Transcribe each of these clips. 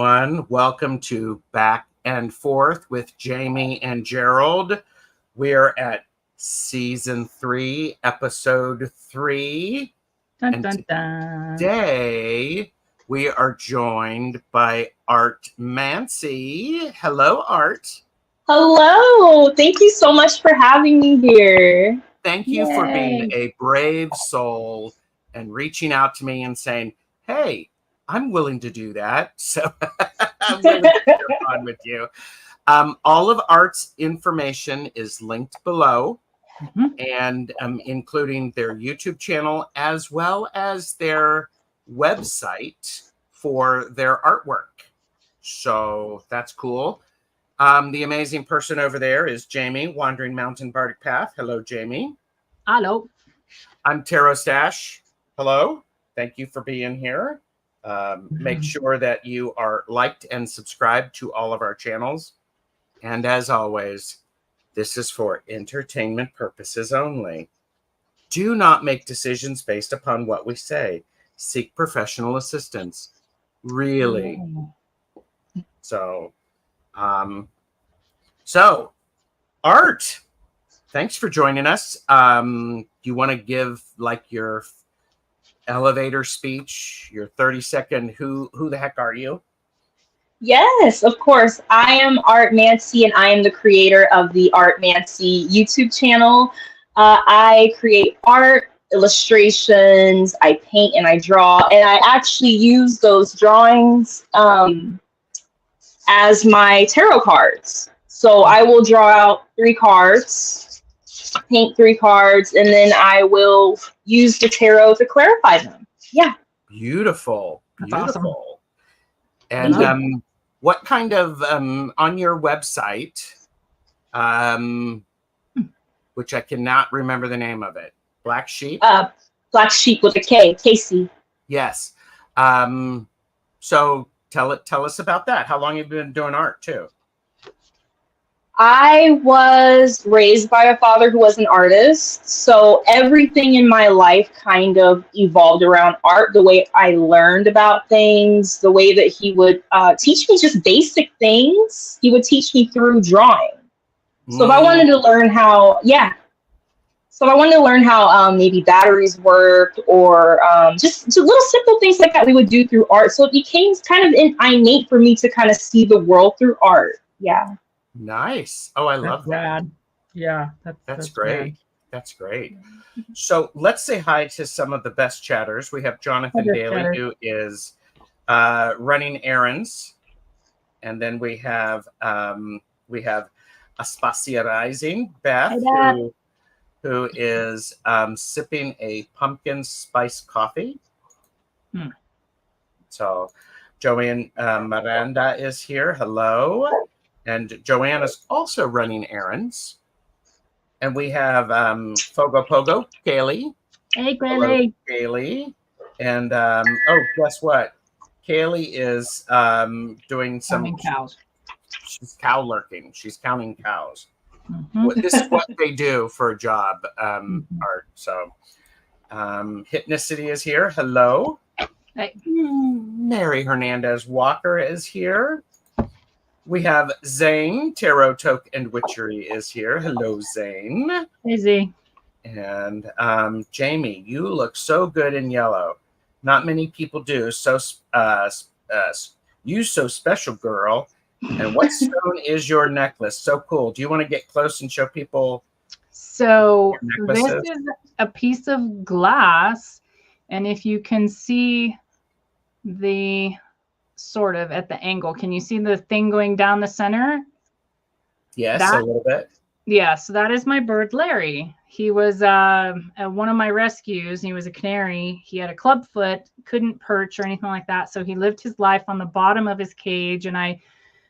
everyone. Welcome to Back and Forth with Jaime and Gerald. We're at season 3, episode 3. Dun, and dun, dun. Today we are joined by Art Mancy. Hello, Art. Hello. Thank you so much for having me here. Thank you for being a brave soul and reaching out to me and saying, hey, I'm willing to do that. So I'm willing to have fun with you. All of Art's information is linked below, and including their YouTube channel as well as their website for their artwork. So that's cool. The amazing person over there is Jaime, Wandering Mountain Bardic Path. Hello, Jaime. Hello. I'm TarotStache. Hello. Thank you for being here. Make sure that you are liked and subscribed to all of our channels. And as always, this is for entertainment purposes only. Do not make decisions based upon what we say. Seek professional assistance. Really. So, Art, thanks for joining us. You want to give like your elevator speech, your 30-second who the heck are you? Yes, of course. I am Art Mancy, and I am the creator of the Art Mancy YouTube channel. I create art, illustrations, I paint and I draw, and I actually use those drawings as my tarot cards. So I will draw out 3 cards, paint 3 cards, and then I will use the tarot to clarify them. Yeah. Beautiful. That's beautiful. Awesome. And what kind of on your website, which I cannot remember the name of it, Black Sheep? Black Sheep with a K, Casey. Yes. So tell us about that. How long have you been doing art too? I was raised by a father who was an artist, so everything in my life kind of evolved around art, the way I learned about things, the way that he would teach me just basic things. He would teach me through drawing. So if I wanted to learn how, maybe batteries worked, or just little simple things like that we would do through art. So it became kind of innate for me to kind of see the world through art. Yeah. Nice. Oh, I love that. Rad. Yeah, that's great. Rad. That's great. So let's say hi to some of the best chatters. We have Jonathan Daly, who is running errands, and then we have Aspasia Rising, Beth, who is sipping a pumpkin spice coffee. So Joanne Miranda is here. Hello. And Joanna's also running errands. And we have Fogo Pogo, Kaylee. Hey, Kaylee. Kaylee. And, guess what? Kaylee is doing some... Counting cows. She's cow lurking. She's counting cows. This is what they do for a job, Art. So, Hypnicity is here. Hello. Hey. Mary Hernandez Walker is here. We have Zane, Tarot Toke and Witchery is here. Hello, Zane. Hey, Z. And Jaime, you look so good in yellow. Not many people do. So, you so special, girl. And what stone is your necklace? So cool. Do you want to get close and show people? So this is a piece of glass. And if you can see the... sort of at the angle. Can you see the thing going down the center? Yes, a little bit. Yeah, so that is my bird, Larry. He was one of my rescues. He was a canary. He had a club foot, couldn't perch or anything like that. So he lived his life on the bottom of his cage, and I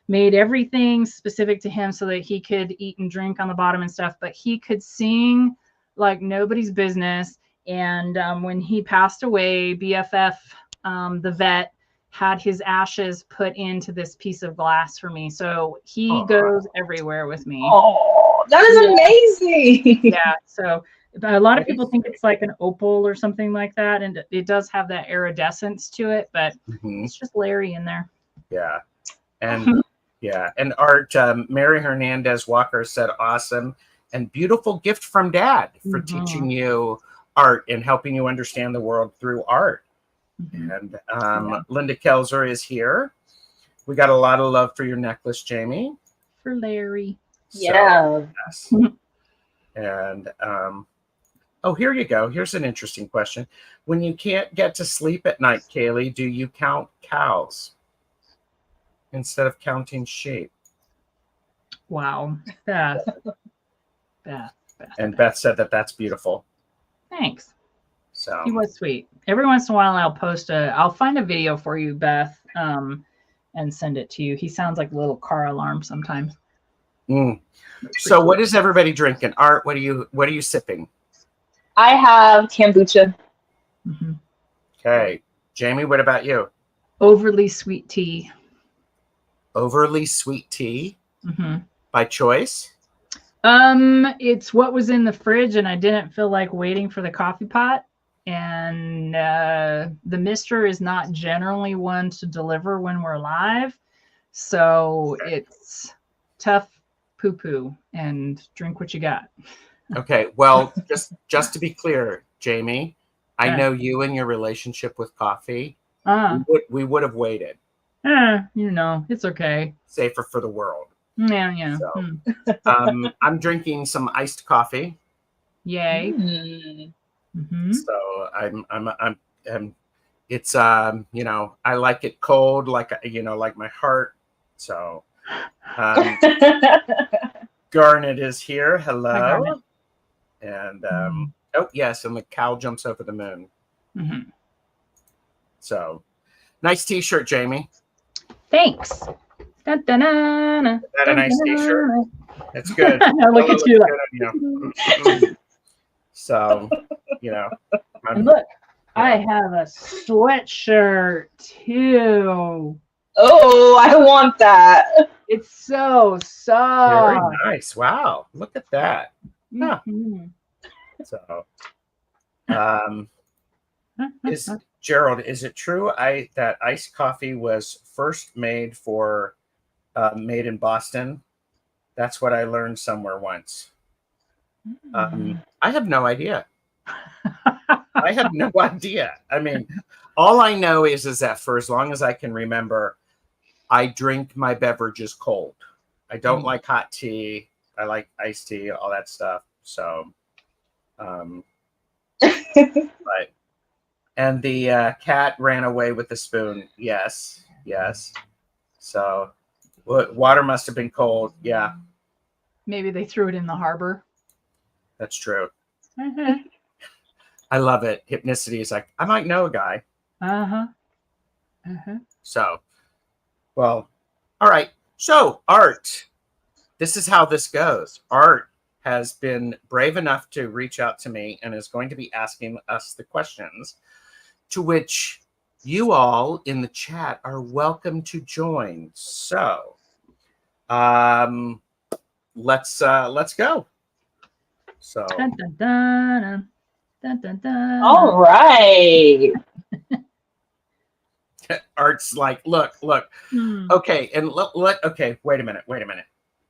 made everything specific to him so that he could eat and drink on the bottom and stuff. But he could sing like nobody's business. And when he passed away, BFF, the vet, had his ashes put into this piece of glass for me. So he goes everywhere with me. Oh, that is amazing. Yeah. So a lot of people think it's like an opal or something like that. And it does have that iridescence to it, but it's just Larry in there. Yeah. And yeah. And Art, Mary Hernandez Walker said, awesome and beautiful gift from Dad for teaching you art and helping you understand the world through art. And Linda Kelzer is here. We got a lot of love for your necklace, Jamie. For Larry. Yeah. Yes. And oh, here you go. Here's an interesting question. When you can't get to sleep at night, Kaylee, do you count cows instead of counting sheep? Wow. Beth. And Beth said that that's beautiful. Thanks. So He was sweet. Every once in a while I'll find a video for you, Beth, and send it to you. He sounds like a little car alarm sometimes. So cool. What is everybody drinking? Art, what are you sipping? I have kombucha. Okay. Jamie, what about you? Overly sweet tea. Overly sweet tea? By choice? It's what was in the fridge and I didn't feel like waiting for the coffee pot. And the mister is not generally one to deliver when we're live. So it's tough poo-poo and drink what you got. Okay. Well, just to be clear, Jamie, I know you and your relationship with coffee. We would have waited. It's okay. Safer for the world. Yeah. So, I'm drinking some iced coffee. Yay. So I'm it's I like it cold, like like my heart. So Garnet is here. Hello. Hi, Garnet. And oh yes, and the cow jumps over the moon. So nice t-shirt, Jamie. Thanks. Is that a nice t-shirt? That's good. Look at you. So, and look, I have a sweatshirt too. Oh, I want that. It's so soft. Very nice. Wow. Look at that. Huh. So, Gerald, is it true that iced coffee was first made in Boston? That's what I learned somewhere once. I have no idea. I have no idea. I mean, all I know is that for as long as I can remember, I drink my beverages cold. I don't like hot tea. I like iced tea, all that stuff. So, but, and the cat ran away with the spoon. Yes. So, water must have been cold. Yeah. Maybe they threw it in the harbor. That's true. I love it. Hypnicity is like, I might know a guy. So, well, all right. So, Art, this is how this goes. Art has been brave enough to reach out to me and is going to be asking us the questions, to which you all in the chat are welcome to join. So, let's go. So, all right. Art's like, look. Okay, and okay, wait a minute.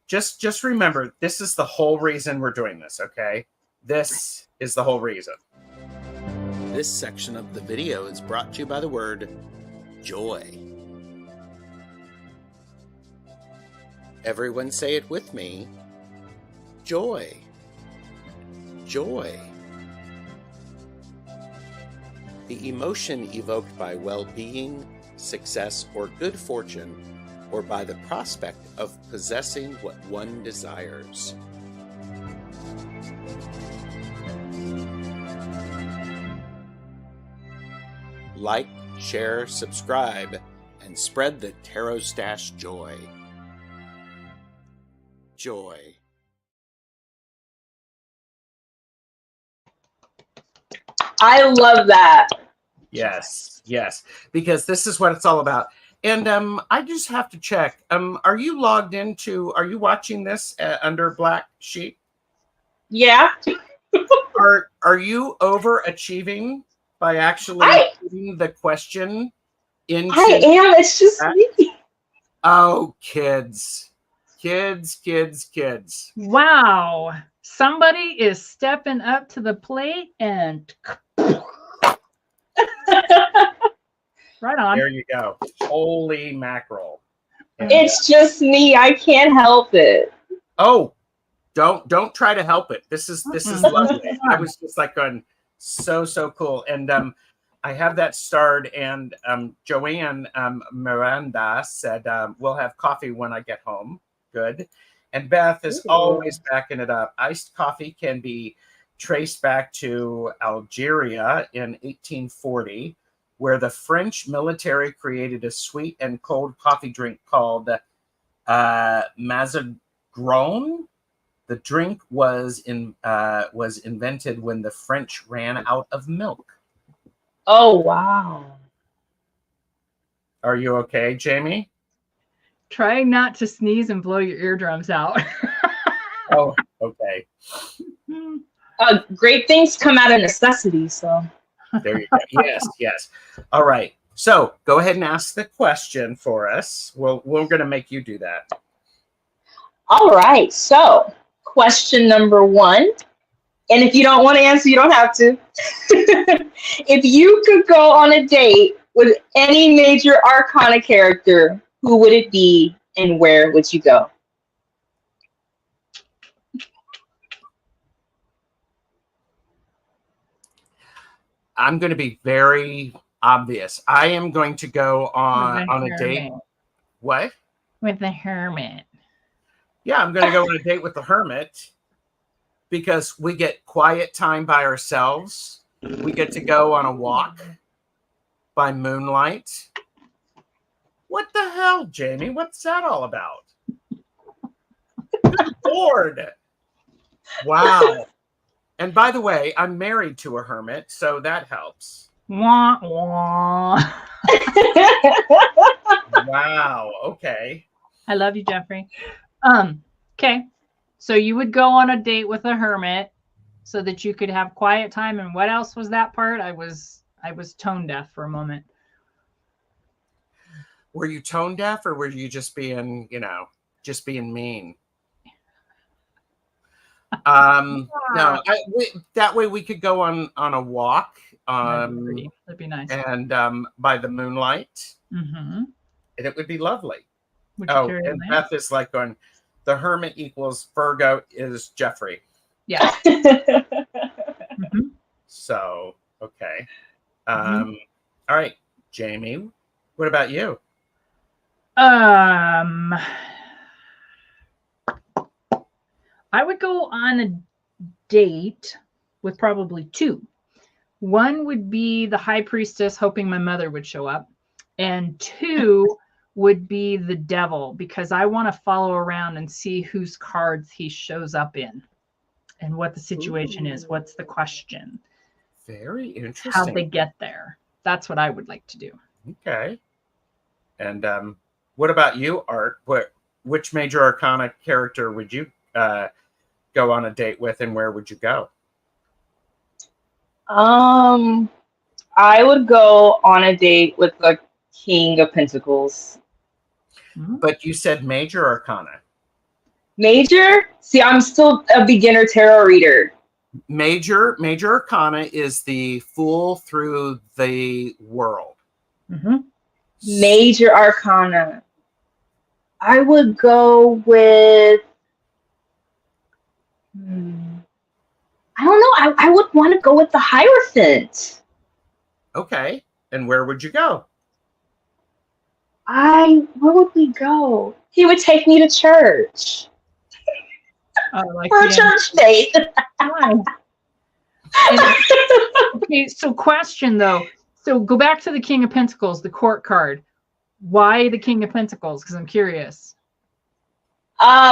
Just remember, this is the whole reason we're doing this, okay? This is the whole reason. This section of the video is brought to you by the word joy. Everyone say it with me. Joy. Joy. The emotion evoked by well-being, success, or good fortune, or by the prospect of possessing what one desires. Like, share, subscribe, and spread the TarotStache joy. Joy. I love that. Yes, because this is what it's all about. And I just have to check. Are you logged into? Are you watching this under Black Sheep? Yeah. Are you overachieving by actually putting the question into? I am. It's just me. Oh, kids. Kids. Wow. Somebody is stepping up to the plate and right on. There you go. Holy mackerel. It's just me. I can't help it. Oh, don't try to help it. This is lovely. I was just like going so cool. And I have that starred, and Joanne Miranda said we'll have coffee when I get home. Good. And Beth is always backing it up. Iced coffee can be traced back to Algeria in 1840, where the French military created a sweet and cold coffee drink called Mazagron. The drink was invented when the French ran out of milk. Oh, wow. Are you okay, Jamie? Trying not to sneeze and blow your eardrums out. Oh, okay. Great things come out of necessity, so. There you go. Yes. All right. So go ahead and ask the question for us. We're going to make you do that. All right. So question number 1. And if you don't want to answer, you don't have to. If you could go on a date with any major arcana character, who would it be and where would you go? I'm going to be very obvious. I am going to go on a date. What? With the hermit. Yeah, I'm going to go on a date with the hermit because we get quiet time by ourselves. We get to go on a walk by moonlight. What the hell, Jamie? What's that all about? Good Lord. Wow. And by the way, I'm married to a hermit, so that helps. Wah, wah. Wow. Okay. I love you, Jeffrey. Okay. So you would go on a date with a hermit so that you could have quiet time. And what else was that part? I was tone deaf for a moment. Were you tone deaf, or were you just being mean? No, that way we could go on a walk. That'd be nice. And by the moonlight, Mm-hmm. and it would be lovely. And Beth Beth is like going, the hermit equals Virgo is Jeffrey. Yeah. Mm-hmm. So, okay. All right, Jamie, what about you? I would go on a date with probably 2. One would be the high priestess, hoping my mother would show up. And 2 would be the devil, because I want to follow around and see whose cards he shows up in and what the situation is. What's the question? Very interesting. How'd they get there? That's what I would like to do. Okay. And what about you, Art? Which major arcana character would you go on a date with, and where would you go? I would go on a date with the King of Pentacles. But you said major arcana. Major? See, I'm still a beginner tarot reader. Major arcana is the fool through the world. Mm-hmm. Major arcana. I would go with. I don't know. I would want to go with the Hierophant. Okay. And where would you go? Where would we go? He would take me to church. For a church date. Okay, so question though. So go back to the King of Pentacles, the court card. Why the King of Pentacles? Because I'm curious.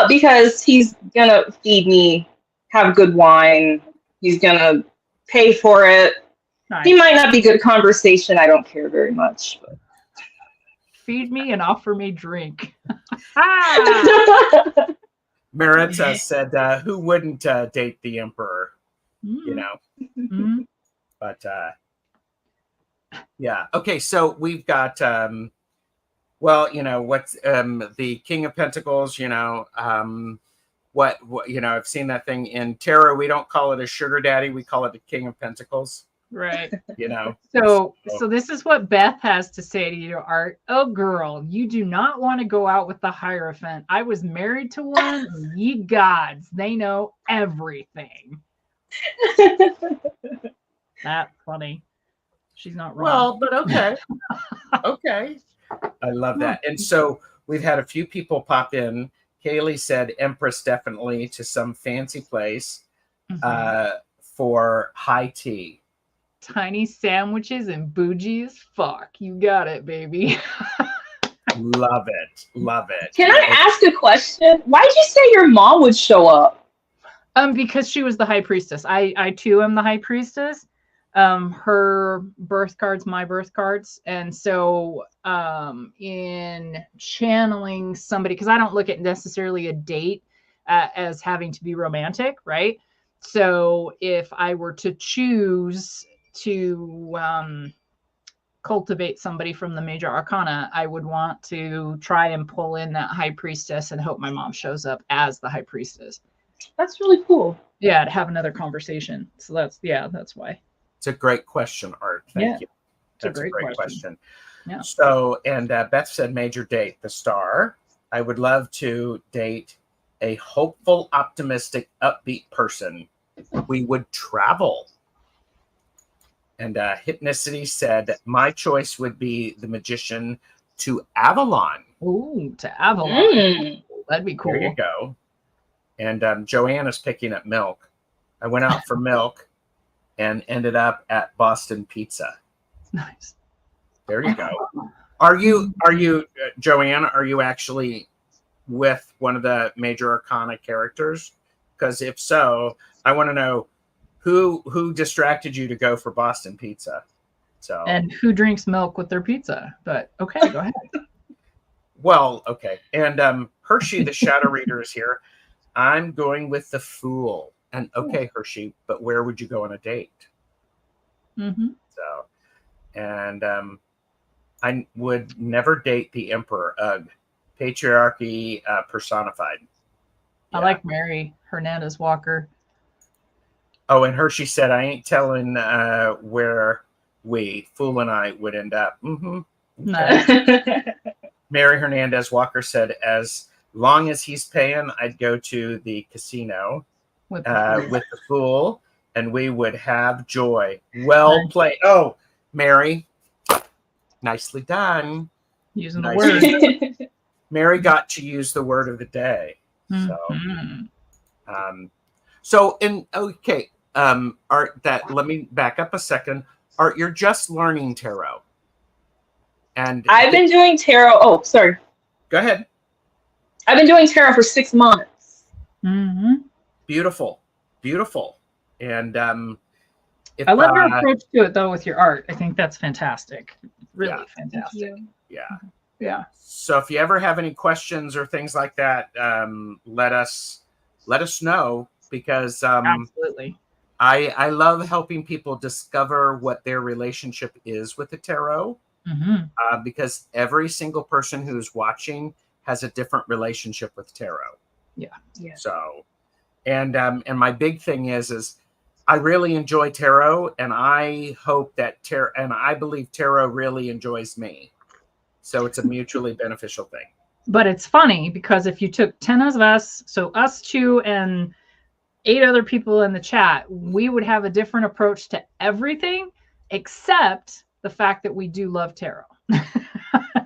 Because he's gonna feed me, have good wine. He's gonna pay for it. Nice. He might not be good conversation. I don't care very much. But. Feed me and offer me drink. Maritza said, who wouldn't date the emperor? You know. Mm-hmm. But yeah. Okay, so we've got Well, what's the King of Pentacles, what I've seen that thing in tarot. We don't call it a sugar daddy, we call it the King of Pentacles. Right. So this is what Beth has to say to you, Art. Oh, girl, you do not want to go out with the Hierophant. I was married to one. Ye gods, they know everything. That's funny. She's not wrong. Well, but okay. Okay. I love that. And so we've had a few people pop in. Kaylee said Empress definitely to some fancy place for high tea. Tiny sandwiches and bougie as fuck. You got it, baby. Love it. Love it. Can I ask a question? Why did you say your mom would show up? Because she was the high priestess. I too am the high priestess. Her birth cards, my birth cards. And so in channeling somebody, because I don't look at necessarily a date as having to be romantic, right? So if I were to choose to cultivate somebody from the major arcana, I would want to try and pull in that high priestess and hope my mom shows up as the high priestess. That's really cool. Yeah, to have another conversation. So that's why. It's a great question, Art. Thank you. That's a great question. Yeah. So, and Beth said major date, the star. I would love to date a hopeful, optimistic, upbeat person. We would travel. And Hypnicity said, my choice would be the magician to Avalon. Ooh, to Avalon. That'd be cool. There you go. And Joanna's picking up milk. I went out for milk and ended up at Boston Pizza. Nice. There you go. Are you, Joanna, are you actually with one of the major arcana characters? Because if so, I want to know who distracted you to go for Boston Pizza. So, and who drinks milk with their pizza? But okay, go ahead. Well, okay. And Hershey, the shadow reader, is here. I'm going with the Fool. And okay, Hershey, but where would you go on a date? Mm-hmm. So, and I would never date the Emperor. Ugh. Patriarchy personified. Yeah. I like Mary Hernandez Walker. Oh, and Hershey said, I ain't telling where Fool and I would end up. Mm-hmm. Okay. Mary Hernandez Walker said, as long as he's paying, I'd go to the casino with the Fool, and we would have joy. Well played. Oh, Mary, nicely done. Using the word. Mary got to use the word of the day. So, Art, let me back up a second. Art, you're just learning tarot. And I've been doing tarot. Oh, sorry. Go ahead. I've been doing tarot for 6 months. Mm-hmm. Beautiful. Beautiful. And I love your approach to it, though, with your art. I think that's fantastic. Really fantastic. Yeah. Yeah. So if you ever have any questions or things like that, let us know, because absolutely. I love helping people discover what their relationship is with the tarot, because every single person who's watching has a different relationship with tarot. Yeah. So, and my big thing is I really enjoy tarot, and I hope that I believe tarot really enjoys me. So it's a mutually beneficial thing. But it's funny because if you took 10 of us, so us two and 8 other people in the chat, we would have a different approach to everything except the fact that we do love tarot.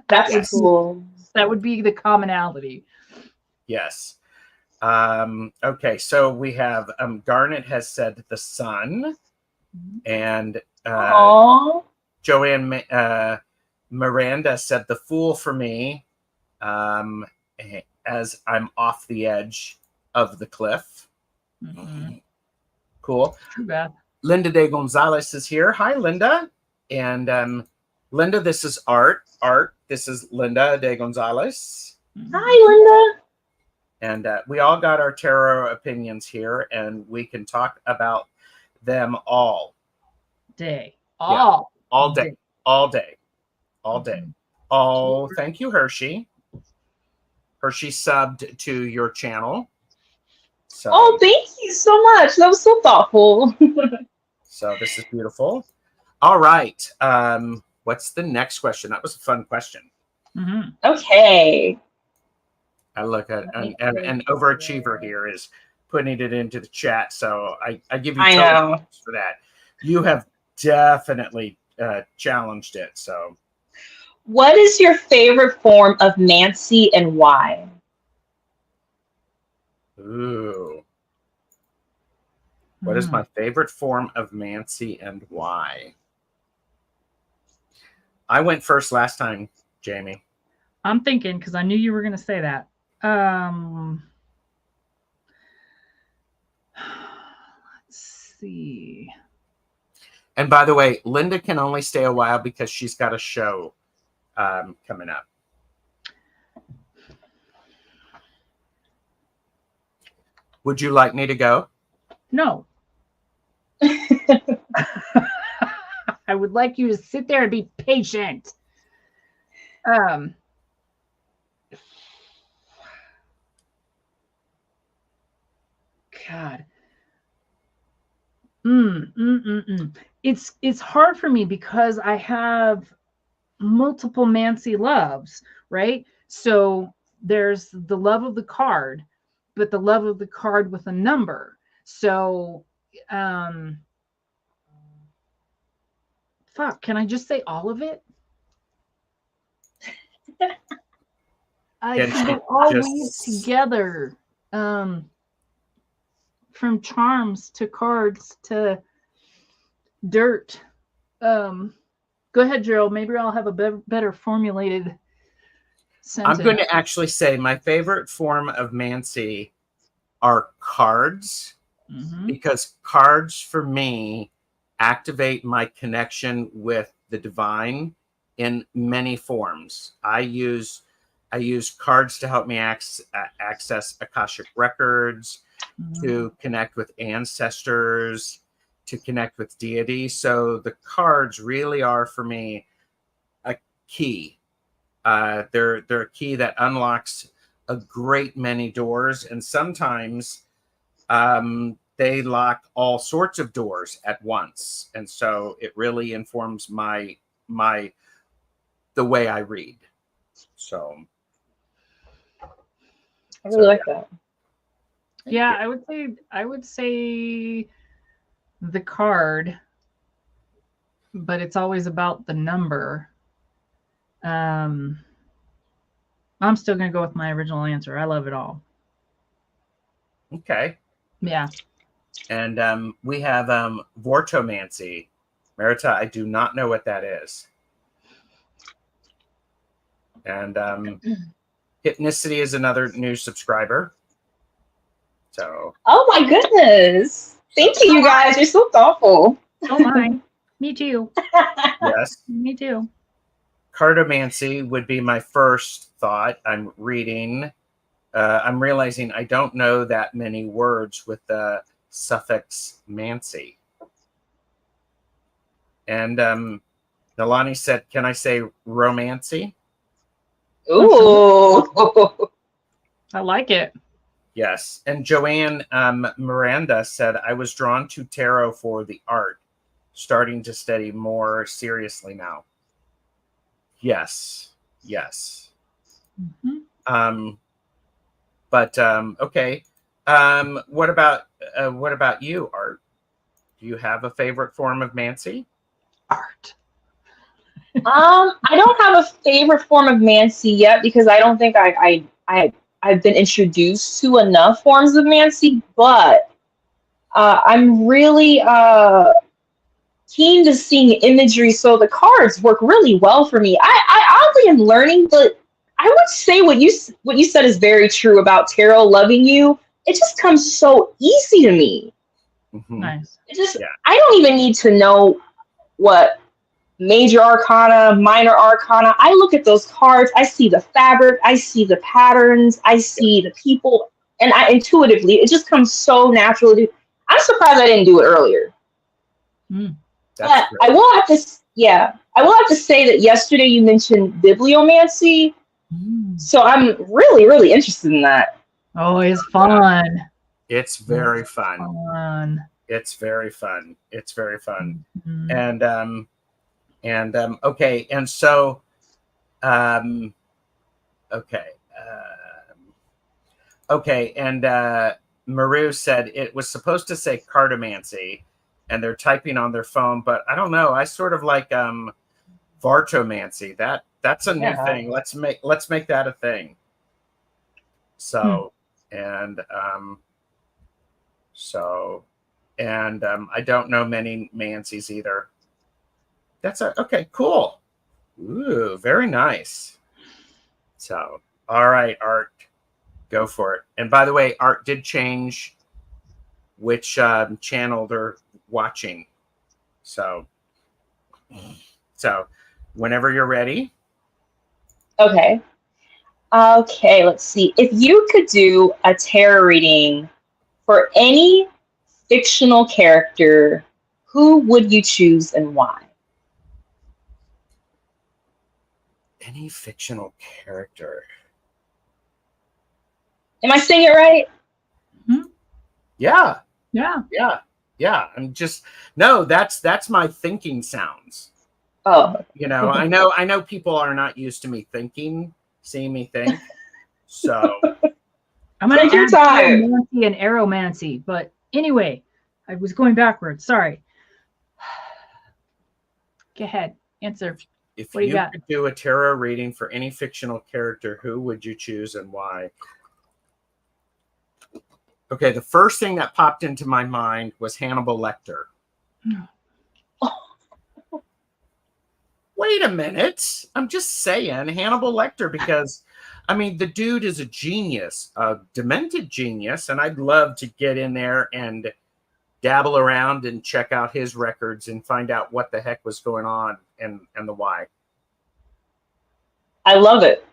That's cool. That would be the commonality. Yes. Okay, so we have Garnet has said the sun, and Joanne Miranda said the Fool for me, as I'm off the edge of the cliff. Cool. Too bad. Linda de Gonzalez is here. Hi, Linda. And Linda, this is Art. This is Linda de Gonzalez. Hi, Linda. And we all got our tarot opinions here, and we can talk about them all day. All day. Oh, thank you, Hershey. Hershey subbed to your channel. So, oh, thank you so much. That was so thoughtful. so this is beautiful. All right. What's the next question? That was a fun question. Mm-hmm. Okay. I look at an overachiever here is putting it into the chat. So I give you I know points for that. You have definitely challenged it. So what is your favorite form of Mancy and why? ooh. What is my favorite form of Mancy and why? I went first last time, Jamie. I'm thinking because I knew you were going to say that. Let's see. And by the way, Linda can only stay a while because she's got a show coming up. Would you like me to go? No. I would like you to sit there and be patient. God. It's hard for me because I have multiple Mancy loves, right? So there's the love of the card, but the love of the card with a number. So fuck, can I just say all of it? They're all weaved together. From charms to cards to dirt. Go ahead, Gerald. Maybe I'll have a better formulated sentence. I'm going to actually say my favorite form of Mancy are cards, because cards for me activate my connection with the divine in many forms. I use cards to help me access Akashic records, to connect with ancestors, to connect with deity. So the cards really are for me a key. They're a key that unlocks a great many doors, and sometimes they lock all sorts of doors at once. And so it really informs the way I read. So I really like that. Yeah, I would say the card, but it's always about the number. I'm still gonna go with my original answer. I love it all. Okay. Yeah. And we have Vortomancy. Merita, I do not know what that is. And Hypnicity is another new subscriber. So. Oh my goodness! Thank you, you guys. You're so thoughtful. Oh my. Me too. Yes. Me too. Cartomancy would be my first thought. I'm reading. I'm realizing I don't know that many words with the suffix mancy. And Nalani said, "Can I say romancy?" Ooh. I like it. Yes. And Joanne Miranda said, "I was drawn to tarot for the art, starting to study more seriously now." Yes. Yes. Okay. What about you, Art? Do you have a favorite form of Mancy? Art. I don't have a favorite form of Mancy yet because I don't think I've been introduced to enough forms of Mancy, but I'm really keen to seeing imagery, so the cards work really well for me. I oddly am learning, but I would say what you said is very true about tarot loving you. It just comes so easy to me. Nice. It just I don't even need to know what major arcana, minor arcana. I look at those cards, I see the fabric, I see the patterns, I see the people, and I intuitively, it just comes so naturally. I'm surprised I didn't do it earlier. But I will have to, I will have to say that yesterday you mentioned bibliomancy, so I'm really, really interested in that. Oh, it's fun. It's very fun. Fun. It's very fun. It's very fun. Mhm. Okay, and so okay. Okay, and Maru said it was supposed to say cartomancy, and they're typing on their phone, but I don't know. I sort of like vartomancy. That's a new thing. Let's make that a thing. So I don't know many Mancies either. That's okay, cool. Ooh, very nice. So, all right, Art, go for it. And by the way, Art did change which channel they're watching. So whenever you're ready. Okay. Okay, let's see. If you could do a tarot reading for any fictional character, who would you choose and why? Any fictional character. Am I saying it right? Yeah. Yeah. Yeah. Yeah. I'm just that's my thinking sounds. Oh. You know, I know people are not used to me thinking, seeing me think. So I'm gonna take your add time. Mancy and Aromancy, but anyway, I was going backwards. Sorry. Go ahead. Answer. if What do you got? could do a tarot reading for any fictional character, who would you choose and why? Okay, the first thing that popped into my mind was Hannibal Lecter. Wait a minute. I'm just saying Hannibal Lecter because, I mean, the dude is a genius, a demented genius, and I'd love to get in there and dabble around and check out his records and find out what the heck was going on and the why. I love it.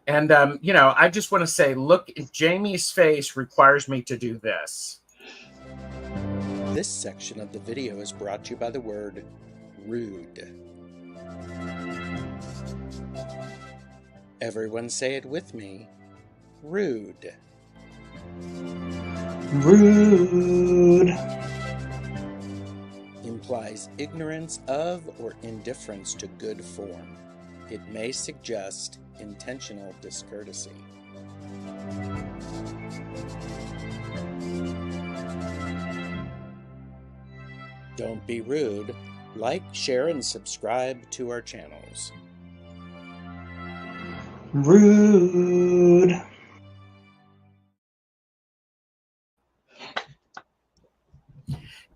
And, I just want to say, look, Jamie's face requires me to do this. This section of the video is brought to you by the word rude. Everyone say it with me. Rude. Rude. Implies ignorance of or indifference to good form. It may suggest intentional discourtesy. Don't be rude. Like, share, and subscribe to our channels. Rude.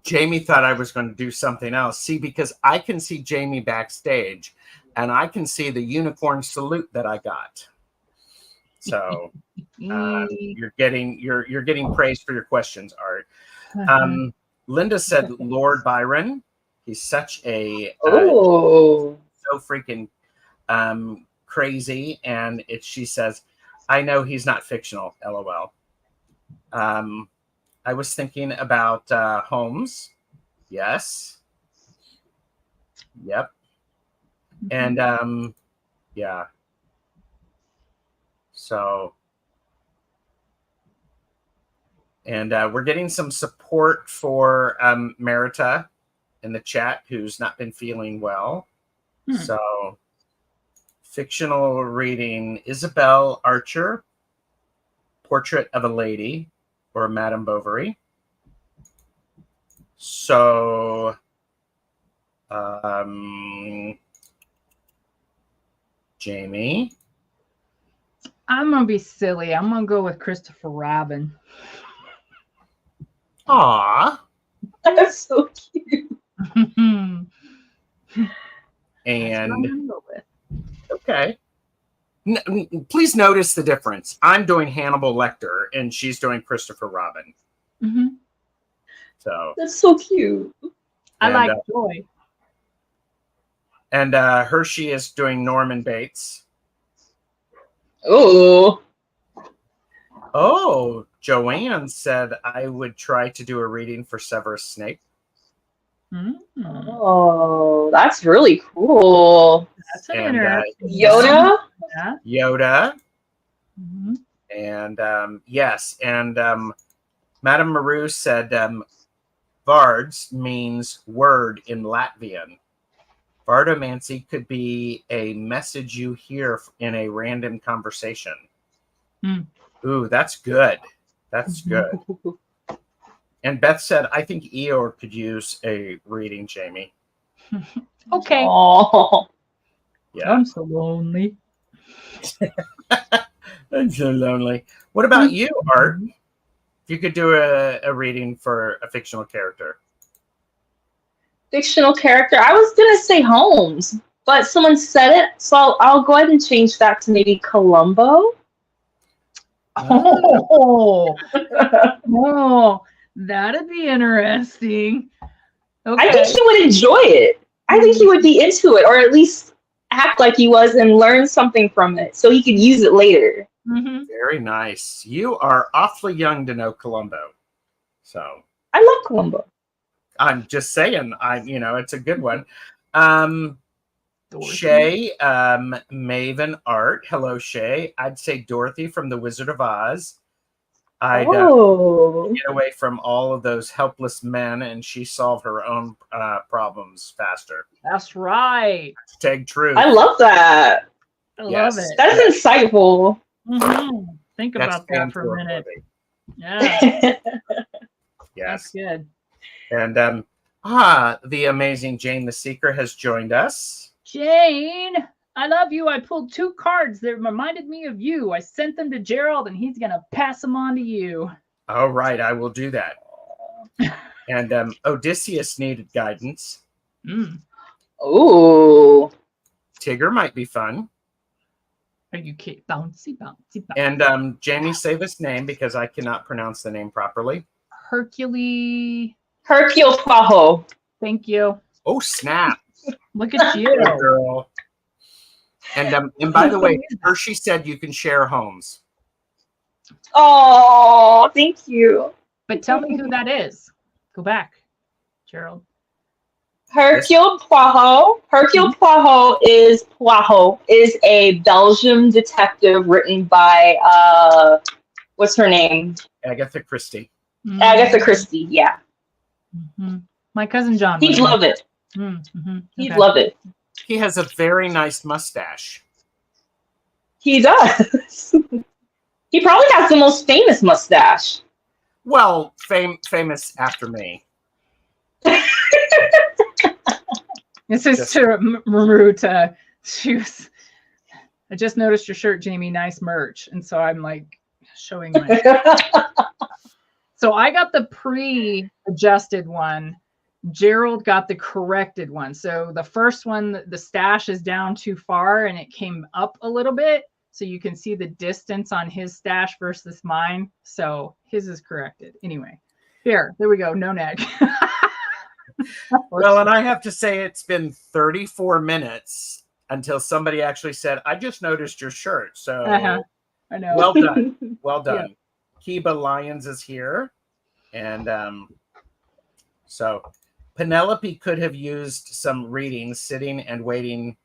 Jamie thought I was going to do something else. See, because I can see Jamie backstage, and I can see the unicorn salute that I got. So you're getting praise for your questions, Art. Linda said Lord Byron. He's such a so freaking crazy, and she says, I know he's not fictional. LOL. I was thinking about Holmes. Yes. Yep. And yeah. So, and we're getting some support for Merita in the chat, who's not been feeling well. So, fictional reading, Isabel Archer, Portrait of a Lady, or Madame Bovary. So, Jamie. I'm gonna be silly. I'm gonna go with Christopher Robin. Aw. That's so cute. And okay. Please notice the difference. I'm doing Hannibal Lecter, and she's doing Christopher Robin. So that's so cute. I like Joy. And Hershey is doing Norman Bates. Oh, Joanne said I would try to do a reading for Severus Snape. Oh, that's really cool. That's an And, interesting Yoda? Yeah. Yoda. Mhm. And yes, and Madame Maru said Vards means word in Latvian. Vardomancy could be a message you hear in a random conversation. Ooh, that's good. That's good. And Beth said, I think Eeyore could use a reading, Jamie. Okay. Oh. Yeah. I'm so lonely. I'm so lonely. What about you, Art? If you could do a reading for a fictional character. Fictional character. I was gonna say Holmes, but someone said it, so I'll go ahead and change that to maybe Columbo. Oh, oh, that'd be interesting. Okay. I think he would enjoy it. I think he would be into it, or at least act like he was and learn something from it so he could use it later. Very nice. You are awfully young to know Columbo. So I love Columbo. I'm just saying, it's a good one. Dorothy. Shay, Maven, Art. Hello, Shay. I'd say Dorothy from The Wizard of Oz. I'd get away from all of those helpless men, and she solved her own problems faster. That's right. Hashtag truth. I love that. I love it. That is insightful. Think That's about that for a minute. worthy. Yeah, Yes. that's good. And the amazing Jane the Seeker has joined us. Jane, I love you. I pulled 2 cards that reminded me of you. I sent them to Gerald, and he's gonna pass them on to you. All right, I will do that. And Odysseus needed guidance. Ooh. Tigger might be fun. Are you kidding? Bouncy, bouncy, bouncy. And Jamie, say this name because I cannot pronounce the name properly. Hercule Poirot. Thank you. Oh, snap. Look at you. Good girl. And by the way, Hershey said you can share homes. Oh, thank you. But tell me who that is. Go back, Gerald. Hercule Poirot. Hercule Poirot is a Belgian detective written by what's her name? Agatha Christie. Agatha Christie. Yeah. My cousin John. He'd love it. He'd love it. He has a very nice mustache. He does. He probably has the most famous mustache. Well, famous after me. This is to Maruta. I just noticed your shirt, Jamie. Nice merch. And so I'm like showing my. So I got the pre-adjusted one. Gerald got the corrected one. So the first one, the stash is down too far and it came up a little bit. So you can see the distance on his stash versus mine. So his is corrected. Anyway, there we go. No neck. Well, and I have to say it's been 34 minutes until somebody actually said, I just noticed your shirt. So I know. Well done. Well done. Yeah. Kiba Lyons is here. And so Penelope could have used some reading, sitting and waiting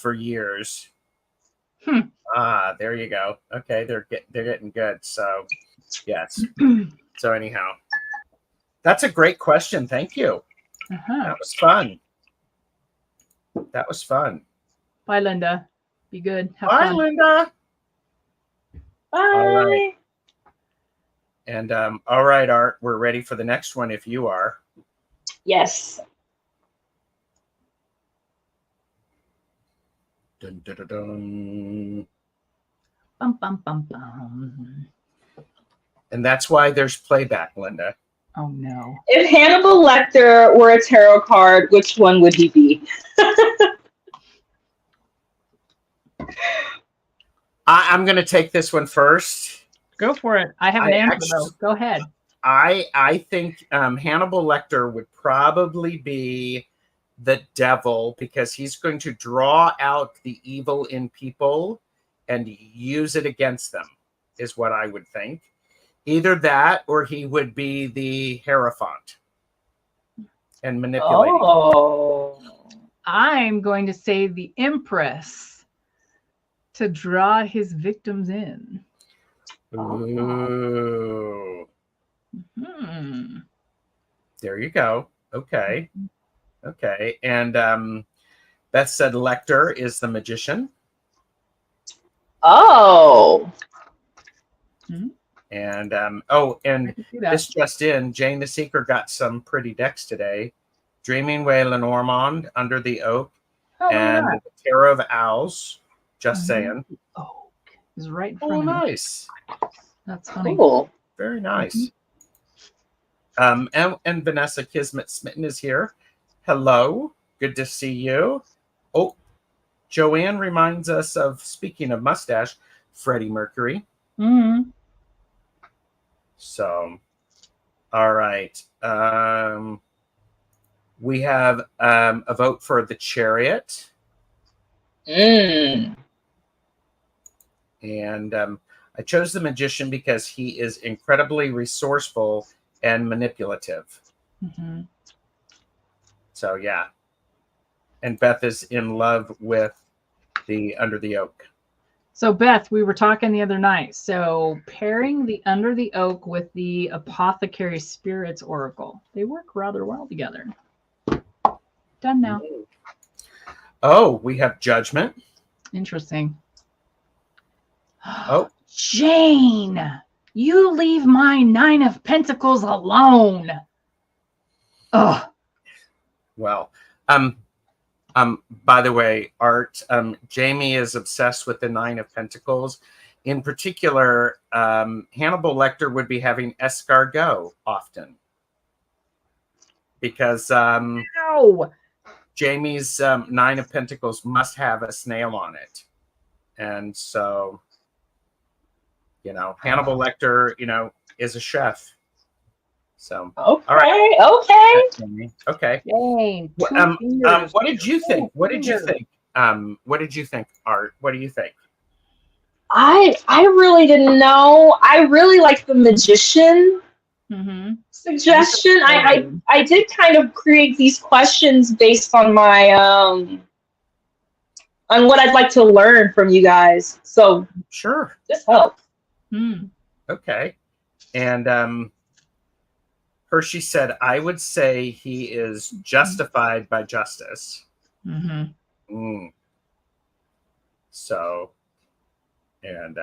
for years. There you go. Okay, they're getting good. So yes. So anyhow, that's a great question. Thank you. That was fun. That was fun. Bye, Linda. Be good. Have Bye, fun. Linda. Bye. All right. And all right, Art, we're ready for the next one if you are. Yes. Dun, dun, dun, dun. Bum, bum, bum, bum. And that's why there's playback, Linda. Oh, no. If Hannibal Lecter were a tarot card, which one would he be? I'm going to take this one first. Go for it. I have an answer, though. Go ahead. I think Hannibal Lecter would probably be the devil because he's going to draw out the evil in people and use it against them, is what I would think. Either that or he would be the Hierophant. and manipulating. Oh. I'm going to say the Empress to draw his victims in. Ooh. Hmm. There you go. Okay. Okay. And Beth said Lecter is the magician. Oh. And I and can see that. this just in, Jane the Seeker got some pretty decks today. Dreaming Way Lenormand, Under the Oak, Oh, look at and that. the Tarot of Owls. Just saying. Oh, is right in Oh, front of me. nice. That's funny. Cool. Very nice. Mm-hmm. And Vanessa Kismet Smitten is here. Hello. Good to see you. Oh, Joanne reminds us of, speaking of mustache, Freddie Mercury. Mm-hmm. So, all right. We have a vote for the Chariot. Mm. And I chose the Magician because he is incredibly resourceful and manipulative. Mm-hmm. So, yeah. And Beth is in love with the Under the Oak. So, Beth, we were talking the other night. So, pairing the Under the Oak with the Apothecary Spirits Oracle, they work rather well together. Done now. Oh, we have Judgment. Interesting. Oh. Jane, you leave my Nine of Pentacles alone. Oh. Well, by the way, Art, Jamie is obsessed with the Nine of Pentacles. In particular, Hannibal Lecter would be having escargot often because Ow. Jamie's Nine of Pentacles must have a snail on it. And so, you know, Hannibal Lecter, you know, is a chef. So, Okay. all right. Okay. Okay. Jane, What did you think? What did you think? What did you think, Art? What do you think? I really didn't know. I really like the Magician suggestion. I did kind of create these questions based on my on what I'd like to learn from you guys. So Sure. this helps. Okay. And Hershey said, I would say he is justified by justice. So, and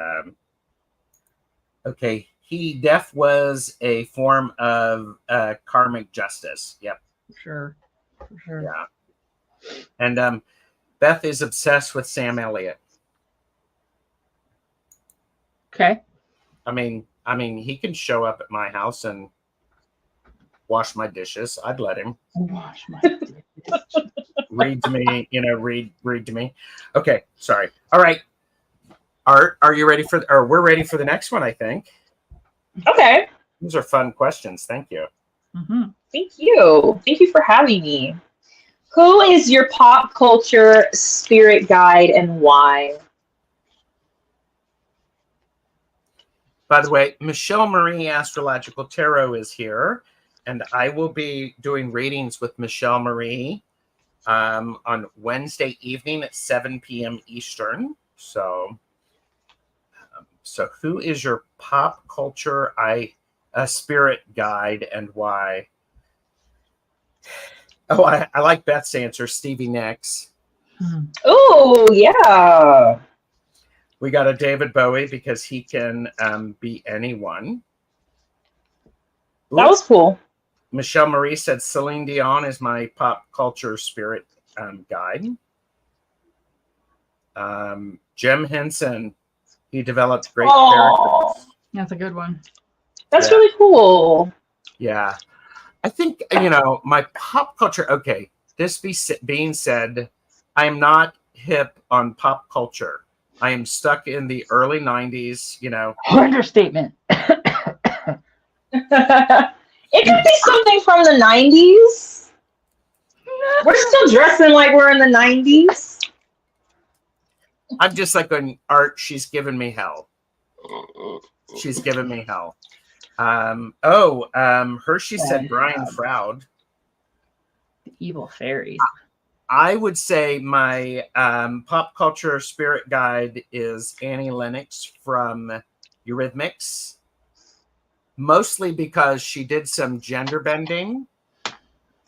okay, he def was a form of karmic justice. Yep. For sure. Yeah. And Beth is obsessed with Sam Elliott. Okay. I mean, he can show up at my house and wash my dishes. I'd let him. Wash my Read to me, read to me. Okay, sorry. All right. Art, are you ready or we're ready for the next one, I think. Okay. These are fun questions. Thank you. Thank you. Thank you for having me. Who is your pop culture spirit guide and why? By the way, Michelle Marie Astrological Tarot is here, and I will be doing readings with Michelle Marie on Wednesday evening at 7 p.m. Eastern. So who is your pop culture spirit guide and why? Oh, I like Beth's answer, Stevie Nicks. Oh, yeah. We got a David Bowie because he can be anyone. That was cool. Michelle Marie said Celine Dion is my pop culture spirit guide. Jim Henson, he developed great characters. That's a good one. That's really cool. Yeah. I think, my pop culture, okay, this being said, I am not hip on pop culture. I am stuck in the early 90s, Understatement. It could be something from the 90s. We're still dressing like we're in the 90s. I'm just like going, Art, she's giving me hell. She's giving me hell. Hershey said Brian Froud. The evil fairies. I would say my pop culture spirit guide is Annie Lennox from Eurythmics, mostly because she did some gender bending,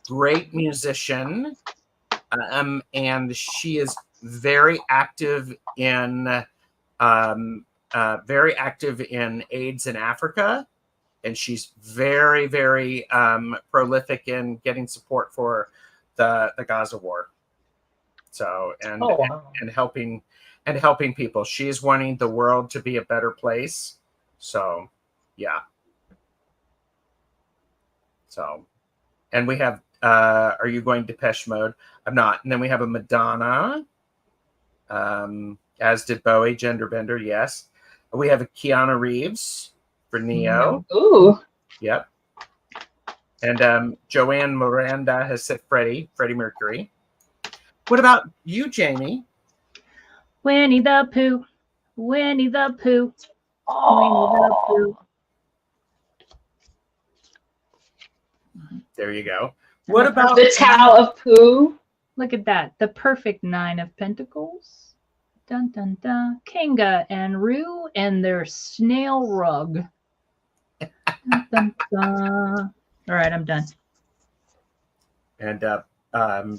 great musician, and she is very active in AIDS in Africa, and she's very, very prolific in getting support for the Gaza war. So and helping people. She's wanting the world to be a better place. So yeah. So, and we have are you going Depeche Mode? I'm not. And then we have a Madonna, as did Bowie, gender bender, yes. We have a Keanu Reeves for Neo. Ooh. Yep. And Joanne Miranda has said Freddie Mercury. What about you, Jamie? Winnie the Pooh. Winnie the Pooh. Oh. Winnie the Pooh. There you go. What about the Tao of Pooh? Look at that. The perfect 9 of Pentacles. Dun dun dun. Kanga and Roo and their snail rug. Dun, dun, dun. All right, I'm done. And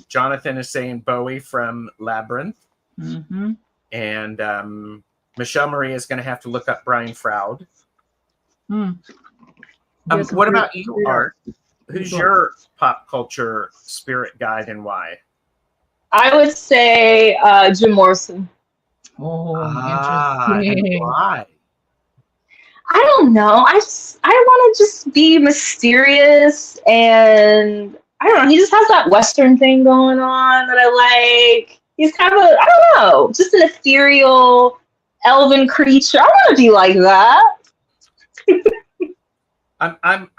Jonathan is saying Bowie from Labyrinth. Mm-hmm. And Michelle Marie is going to have to look up Brian Froud. What about you, Art? Who's your pop culture spirit guide and why? I would say Jim Morrison. Oh, interesting. And why? I don't know. I want to just be mysterious, and I don't know. He just has that Western thing going on that I like. He's kind of I don't know, just an ethereal elven creature. I want to be like that. I'm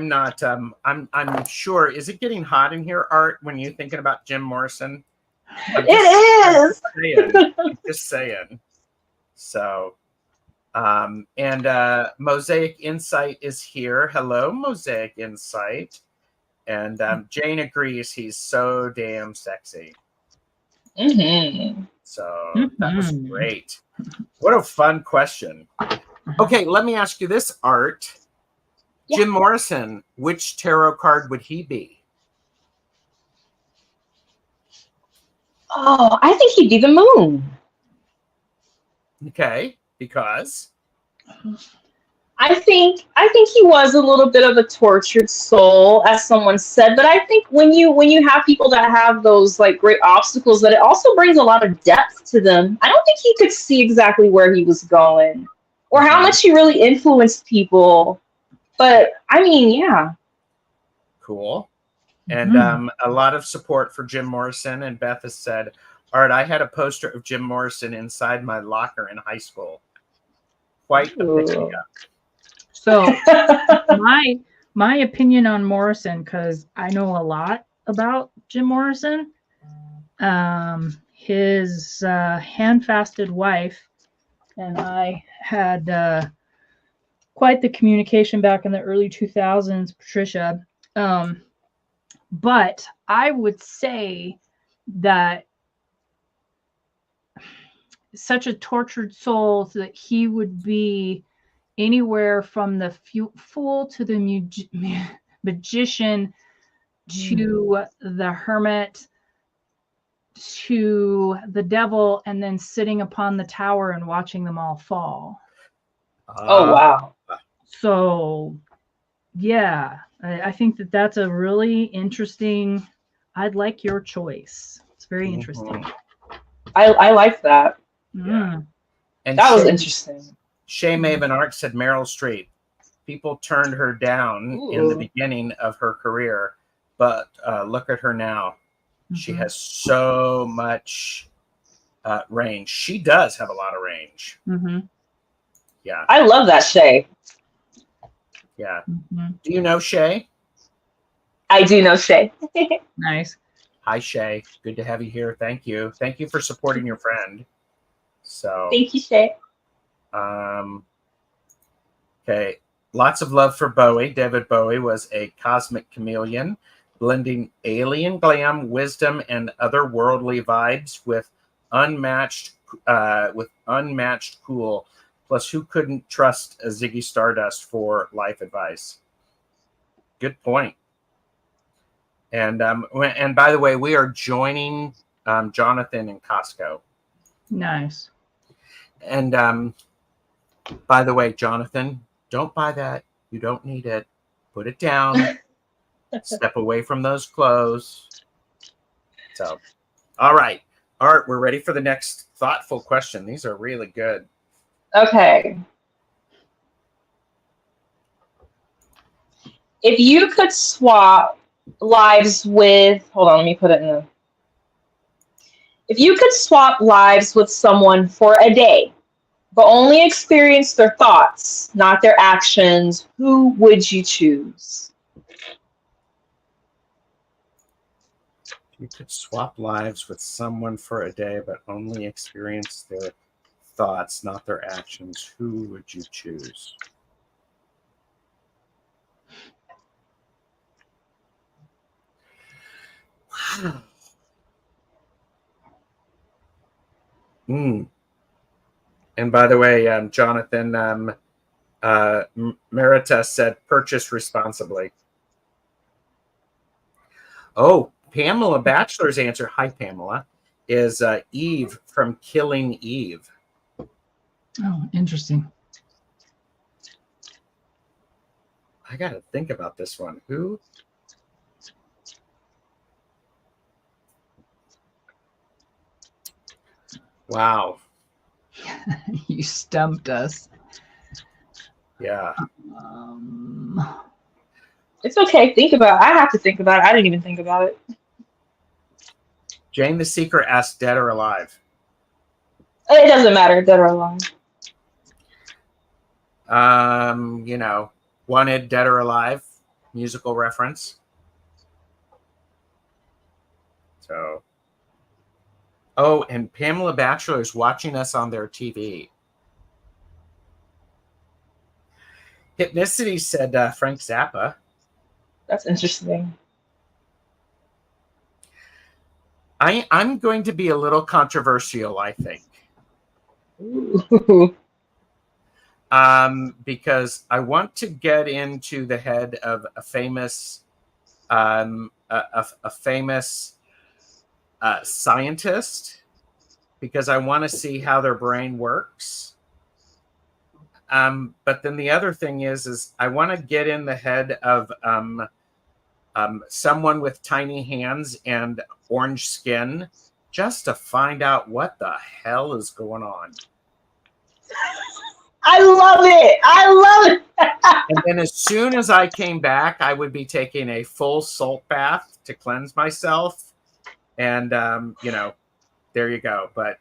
not. I'm sure. Is it getting hot in here, Art? When you're thinking about Jim Morrison, It is. I'm just saying. So. And Mosaic Insight is here. Hello, Mosaic Insight. And Jane agrees he's so damn sexy. Mm-hmm. So that was great. What a fun question. Okay, let me ask you this, Art. Yeah. Jim Morrison, which tarot card would he be? Oh, I think he'd be the moon. Okay. Because I think he was a little bit of a tortured soul, as someone said. But I think when you have people that have those like great obstacles, that it also brings a lot of depth to them. I don't think he could see exactly where he was going or how much he really influenced people. But I mean, yeah. Cool. And a lot of support for Jim Morrison. And Beth has said, Art, I had a poster of Jim Morrison inside my locker in high school. Quite the pick-me-up. So my opinion on Morrison, because I know a lot about Jim Morrison. His hand-fasted wife and I had quite the communication back in the early 2000s, Patricia. But I would say that such a tortured soul that he would be anywhere from the fool to the magician to the hermit to the devil, and then sitting upon the tower and watching them all fall. Oh, wow. So, yeah, I think that that's a really interesting. I'd like your choice. It's very interesting. I like that. Yeah. And that was interesting. Shay Maven Art said Meryl Streep. People turned her down in the beginning of her career, but look at her now. She has so much range. She does have a lot of range. Yeah. I love that Shay. Yeah. Do you know Shay? I do know Shay. Nice. Hi, Shay. Good to have you here. Thank you. Thank you for supporting your friend. So thank you, Shay. Okay. Lots of love for Bowie. David Bowie was a cosmic chameleon. blending alien glam, wisdom, and otherworldly vibes with unmatched cool. Plus, who couldn't trust a Ziggy Stardust for life advice? Good point. And by the way, we are joining Jonathan in Costco. Nice. And by the way, Jonathan, don't buy that. You don't need it. Put it down. Step away from those clothes. So, all right. Art, we're ready for the next thoughtful question. These are really good. Okay. If you could swap lives with, hold on, let me put it in the. If you could swap lives with someone for a day, but only experience their thoughts, not their actions, who would you choose? You could swap lives with someone for a day, but only experience their thoughts, not their actions. Who would you choose? Wow. And by the way, Jonathan, Merita said, purchase responsibly. Oh, Pamela Batchelor's answer, hi, Pamela, is Eve from Killing Eve. Oh, interesting. I got to think about this one. Who? Wow. You stumped us. Yeah. It's okay. Think about it. I have to think about it. I didn't even think about it. Jane the Seeker asked, dead or alive? It doesn't matter, dead or alive. You know, wanted dead or alive, musical reference. So, oh, and Pamela Batchelor is watching us on their TV. Hypnicity said Frank Zappa. That's interesting. I'm going to be a little controversial, I think. Ooh. Because I want to get into the head of a famous scientist, because I want to see how their brain works. But then the other thing is I want to get in the head of someone with tiny hands and orange skin, just to find out what the hell is going on. I love it. I love it. And then as soon as I came back, I would be taking a full salt bath to cleanse myself. And, you know, there you go. But,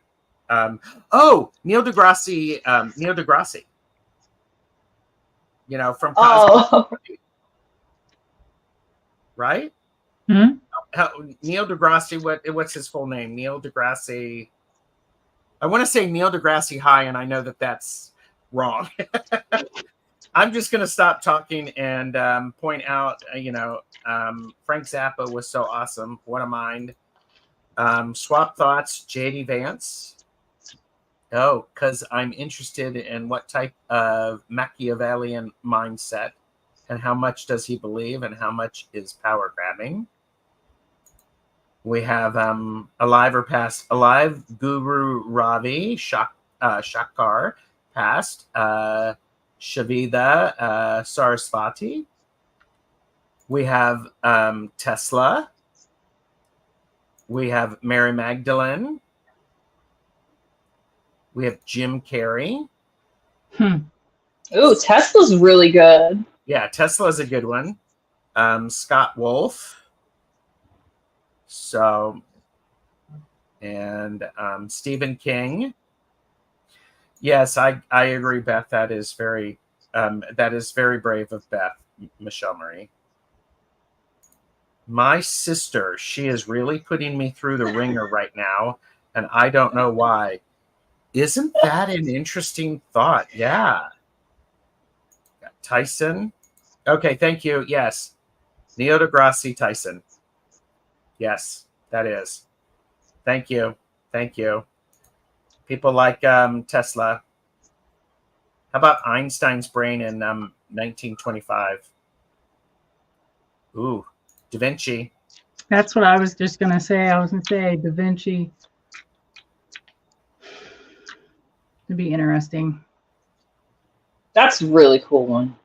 Neil deGrasse. You know, from Cosmo, right? Hmm? Neil deGrasse, what's his full name? Neil deGrasse. I want to say Neil deGrasse High, and I know that that's wrong. I'm just going to stop talking and point out, Frank Zappa was so awesome. What a mind. Swap thoughts, J.D. Vance. Oh, because I'm interested in what type of Machiavellian mindset and how much does he believe and how much is power grabbing. We have Alive Guru Ravi, Shakar, past, Shavida Sarasvati. We have Tesla. We have Mary Magdalene. We have Jim Carrey. Ooh, Tesla's really good. Yeah, Tesla's a good one. Scott Wolf. So, and Stephen King. Yes, I agree, Beth. That is very brave of Beth, Michelle Marie. My sister, she is really putting me through the ringer right now, and I don't know why. Isn't that an interesting thought? Yeah. Tyson. Okay, thank you. Yes. Neil deGrasse Tyson. Yes, that is. Thank you. Thank you. People like Tesla. How about Einstein's brain in 1925? Ooh, Da Vinci. That's what I was just going to say. I was going to say Da Vinci. It'd be interesting. That's a really cool one.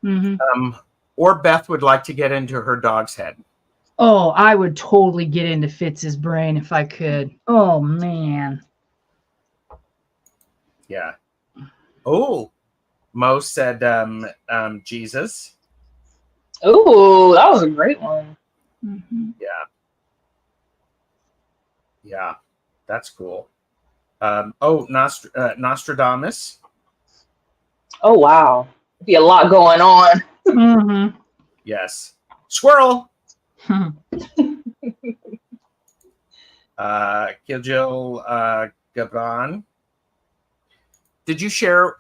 Mm-hmm. Or Beth would like to get into her dog's head. Oh, I would totally get into Fitz's brain if I could. Oh, man. Yeah. Oh, Mo said Jesus. Oh, that was a great one. Mm-hmm. Yeah. Yeah, that's cool. Nostradamus. Oh, wow. Be a lot going on. Mm-hmm. Yes. Squirrel. Kildjill Gabran. Did you share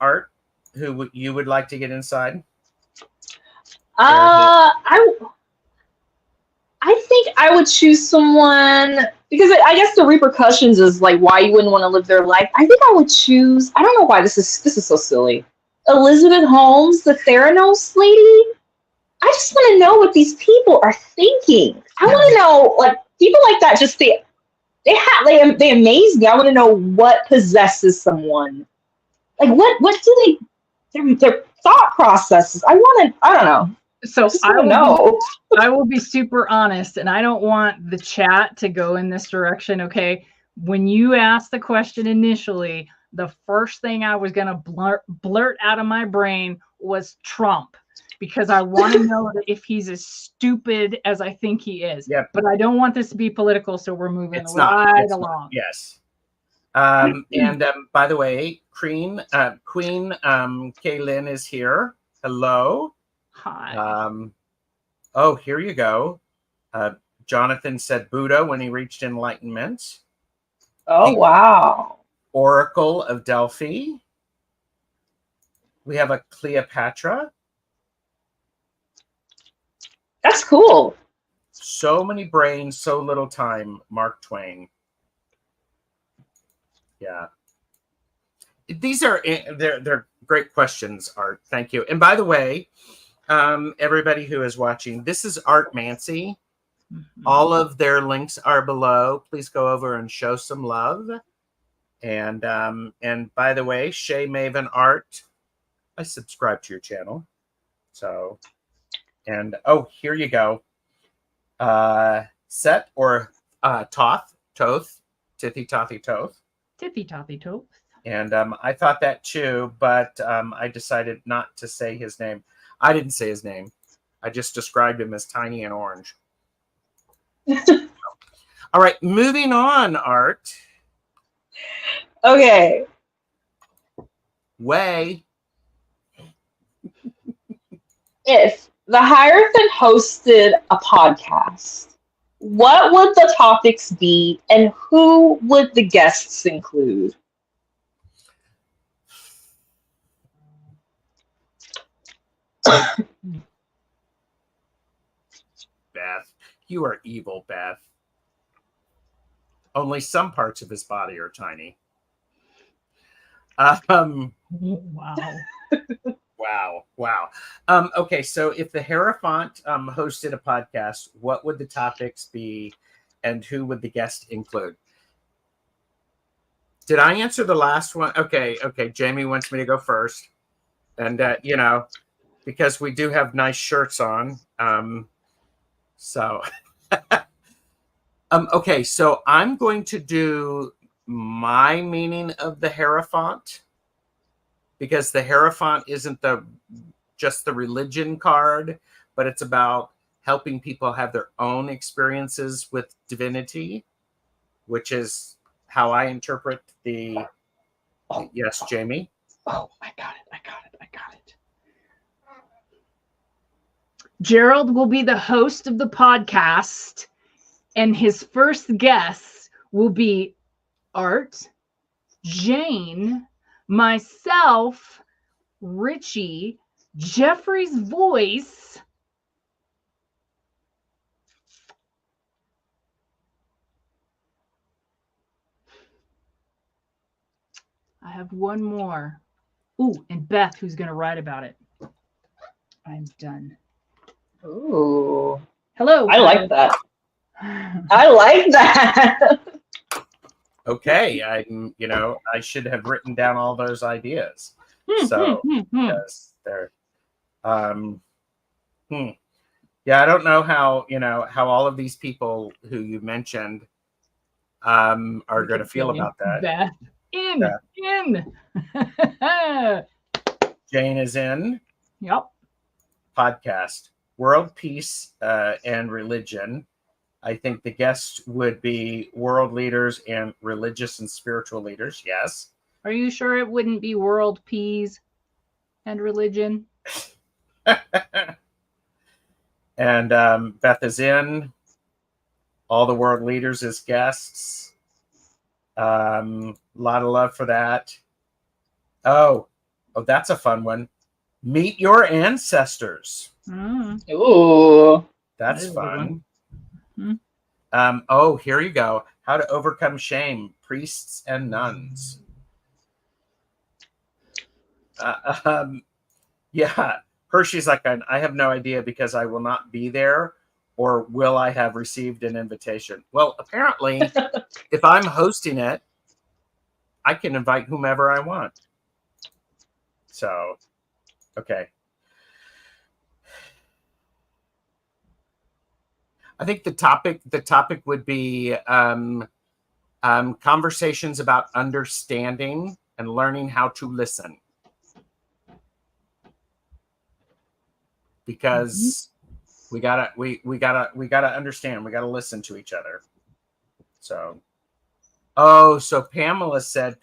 Art who you would like to get inside? I think I would choose someone because I guess the repercussions is like why you wouldn't want to live their life. I think I would choose. I don't know why this is so silly. Elizabeth Holmes, the Theranos lady. I just want to know what these people are thinking. I want to know, like, people like that. Just they amaze me. I want to know what possesses someone. Like, what do their thought processes? I don't know. So I will be super honest, and I don't want the chat to go in this direction. Okay, when you asked the question initially, the first thing I was gonna blurt out of my brain was Trump, because I want to know if he's as stupid as I think he is. Yep. But I don't want this to be political, so we're moving It's along. not. Yes. And by the way, Queen Kaylin is here. Hello. Hi. Oh, here you go. Jonathan said Buddha when he reached enlightenment. Oh, wow. Oracle of Delphi. We have a Cleopatra. That's cool. So many brains, so little time. Mark Twain. Yeah. These are they're great questions, Art. Thank you. And by the way, everybody who is watching, this is Art Mancy. Mm-hmm. All of their links are below. Please go over and show some love. And by the way, Shay Maven Art, I subscribe to your channel. So, and oh, here you go. Set or Toth, Tithy Tothy Toth. Tithy Tothy Toth. And I thought that too, but I decided not to say his name. I didn't say his name. I just described him as tiny and orange. All right, moving on, Art. Okay. Way. If the Hierophant hosted a podcast, what would the topics be and who would the guests include? Beth, you are evil, Beth. Only some parts of his body are tiny. Wow. Wow. Okay, so if the Hierophant hosted a podcast, what would the topics be and who would the guest include? Did I answer the last one? Okay. Jamie wants me to go first. And, because we do have nice shirts on. Okay, so I'm going to do my meaning of the Hierophant, because the Hierophant isn't just the religion card, but it's about helping people have their own experiences with divinity, which is how I interpret the... Oh. Yes, Jamie? Oh, I got it. Gerald will be the host of the podcast, and his first guests will be Art, Jane, myself, Richie, Jeffrey's voice, I have one more. Ooh, and Beth, who's going to write about it. I'm done. Ooh. Hello. I like that. I like that. Okay, I should have written down all those ideas. So because they're yeah, I don't know how all of these people who you mentioned are going to feel about that. Beth, in. Jane is in. Yep. Podcast World Peace and Religion. I think the guests would be world leaders and religious and spiritual leaders. Yes. Are you sure it wouldn't be world peas and religion? And Beth is in. All the world leaders as guests. A lot of love for that. Oh, that's a fun one. Meet your ancestors. Ooh. That's fun. Mm-hmm. Here you go. How to overcome shame. Priests and nuns. Yeah. Hershey's like, I have no idea because I will not be there, or will I have received an invitation? Well, apparently, if I'm hosting it, I can invite whomever I want. So, okay. I think the topic would be conversations about understanding and learning how to listen. Because we gotta understand. We gotta listen to each other. So, so Pamela said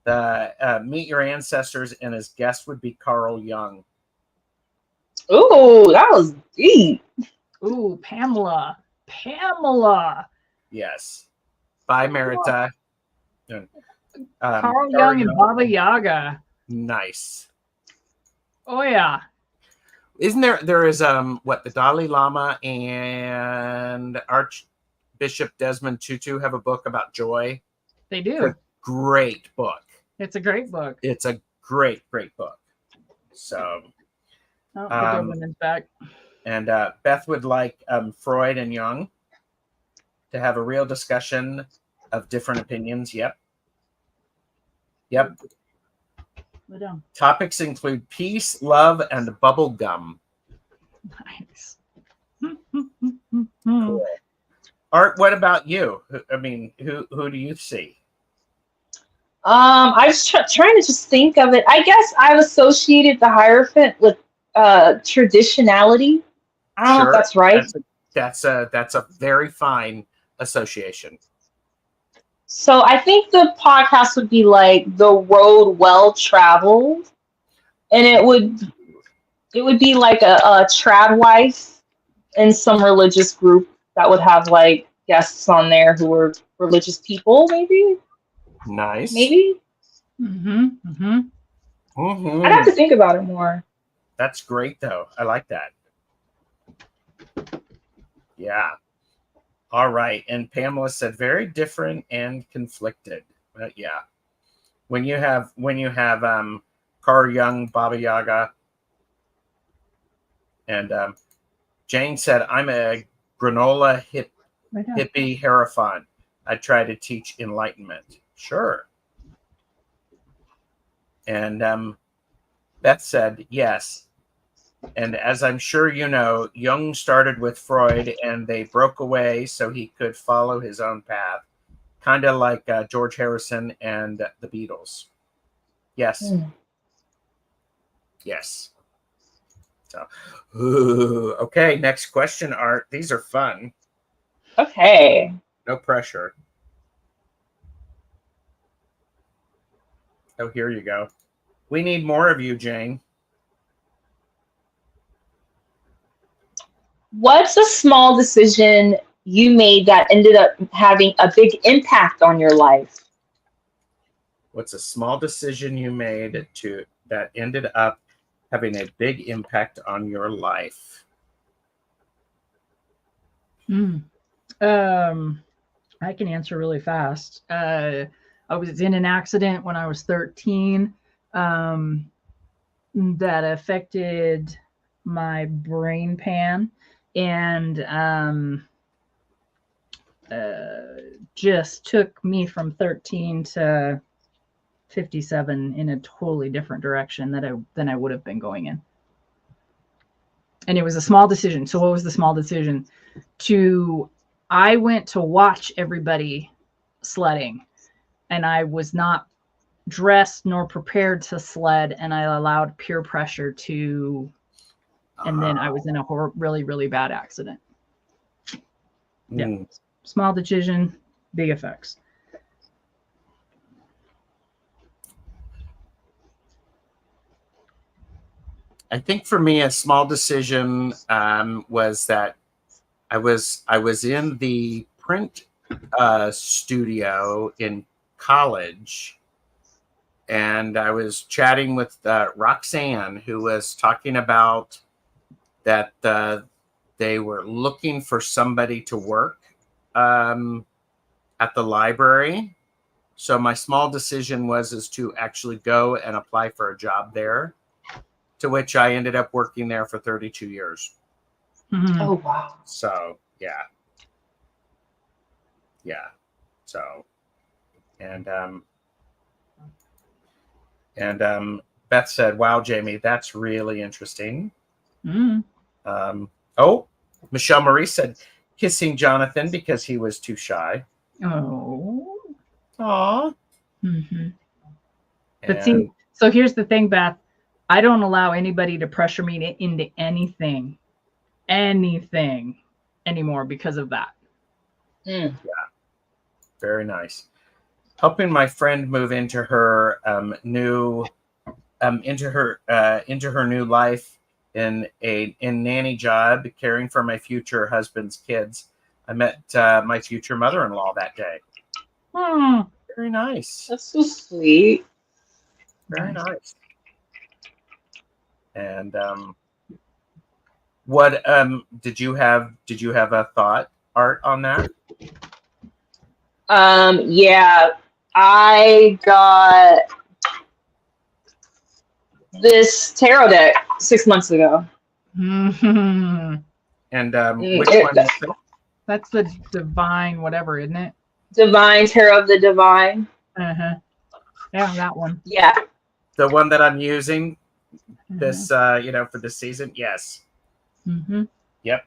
the meet your ancestors, and his guest would be Carl Jung. Ooh, that was deep. Ooh, Pamela. Yes. Bye, Merita. Carl Jung and Baba Yaga. Nice. Oh yeah. Isn't there is the Dalai Lama and Archbishop Desmond Tutu have a book about joy? They do. It's a great book. It's a great book. It's a great book. So the good woman's back. And Beth would like Freud and Jung to have a real discussion of different opinions. Yep. Topics include peace, love, and bubble gum. Nice. Cool. Art, what about you? I mean, who do you see? I was trying to just think of it. I guess I've associated the Hierophant with traditionality. I don't know if that's right. That's a very fine association. So I think the podcast would be like the road well traveled, and it would be like a trad wife in some religious group that would have like guests on there who were religious people, maybe. Nice. Maybe. I'd have to think about it more. That's great, though. I like that. Yeah. All right. And Pamela said very different and conflicted. Yeah. When you have Carl Jung, Baba Yaga, and Jane said, I'm a granola hippie hierophant. I try to teach enlightenment. Sure. And Beth said, yes. And as I'm sure you know, Jung started with Freud and they broke away so he could follow his own path. Kind of like George Harrison and the Beatles. Yes. Yes. So, okay, next question, Art. These are fun. Okay. No pressure. Oh, here you go. We need more of you, Jane. What's a small decision you made that ended up having a big impact on your life? What's a small decision you made that ended up having a big impact on your life? I can answer really fast. I was in an accident when I was 13 that affected my brain pan, and just took me from 13 to 57 in a totally different direction than I would have been going in. And it was a small decision. So what was the small decision? I went to watch everybody sledding, and I was not dressed nor prepared to sled, and I allowed peer pressure and then I was in a really, really bad accident. Yeah. Small decision, big effects. I think for me, a small decision was that I was in the print studio in college, and I was chatting with Roxanne, who was talking about that they were looking for somebody to work at the library. So my small decision is to actually go and apply for a job there, to which I ended up working there for 32 years. Mm-hmm. Oh, wow. So, yeah. So, and Beth said, wow, Jamie, that's really interesting. Mm-hmm. Oh, Michelle Marie said, kissing Jonathan because he was too shy. Oh. Aw. Mm-hmm. But see, so here's the thing, Beth. I don't allow anybody to pressure me into anything anymore because of that. Mm. Yeah. Very nice. Helping my friend move into her new life in nanny job, caring for my future husband's kids. I met my future mother-in-law that day. Hmm. Very nice. That's so sweet. Very nice. And what did you have a thought, Art, on that? Yeah, I got this tarot deck 6 months ago. Mm-hmm. And which one is it? That's the divine whatever, isn't it? Divine Tarot of the Divine. Uh-huh. Yeah, that one. Yeah. The one that I'm using this for this season. Yes. Mm-hmm. Yep.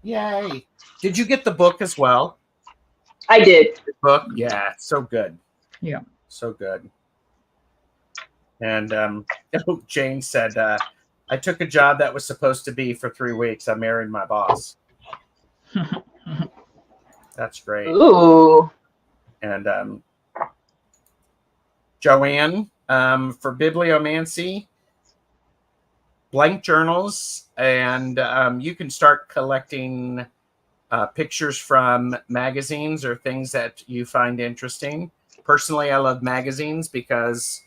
Yay. Did you get the book as well? I did. The book? Yeah, so good. Yeah. So good. And Jane said, I took a job that was supposed to be for 3 weeks. I married my boss. That's great. Ooh. And Joanne, for bibliomancy, blank journals, and you can start collecting pictures from magazines or things that you find interesting. Personally, I love magazines because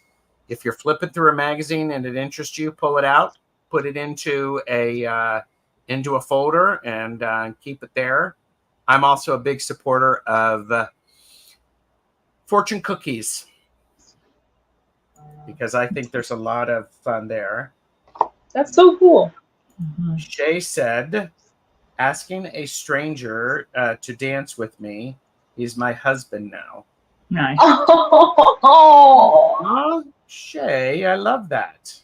if you're flipping through a magazine and it interests you, pull it out, put it into a folder, and keep it there. I'm also a big supporter of fortune cookies because I think there's a lot of fun there. That's so cool. Mm-hmm. Shay said, asking a stranger to dance with me. He's my husband now. Nice. Oh, Shay, I love that.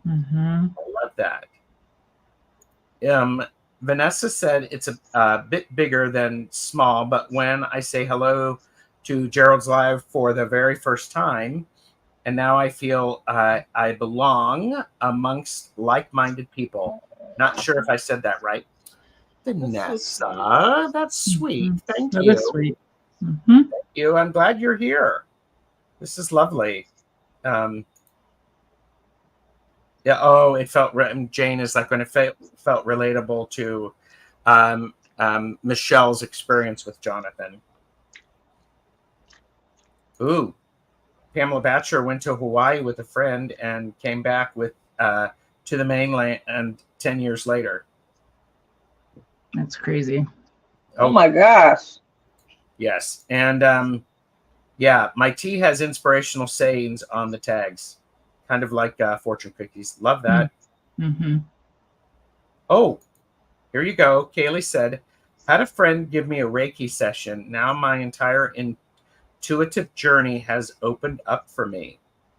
Mm-hmm. I love that. Vanessa said it's a bit bigger than small, but when I say hello to Gerald's Live for the very first time, and now I feel I belong amongst like-minded people. Not sure if I said that right. Vanessa, that's sweet. Mm-hmm. Thank That you. is sweet. Mm-hmm. Thank you. I'm glad you're here. This is lovely. Yeah. Oh, it felt. Jane is like when it felt relatable to Michelle's experience with Jonathan. Ooh, Pamela Batcher went to Hawaii with a friend and came back with to the mainland, and 10 years later. That's crazy. Oh my gosh. Yes, and Yeah, my tea has inspirational sayings on the tags, kind of like fortune cookies. Love that. Mm-hmm. Oh, here you go. Kaylee said, had a friend give me a Reiki session. Now my entire intuitive journey has opened up for me.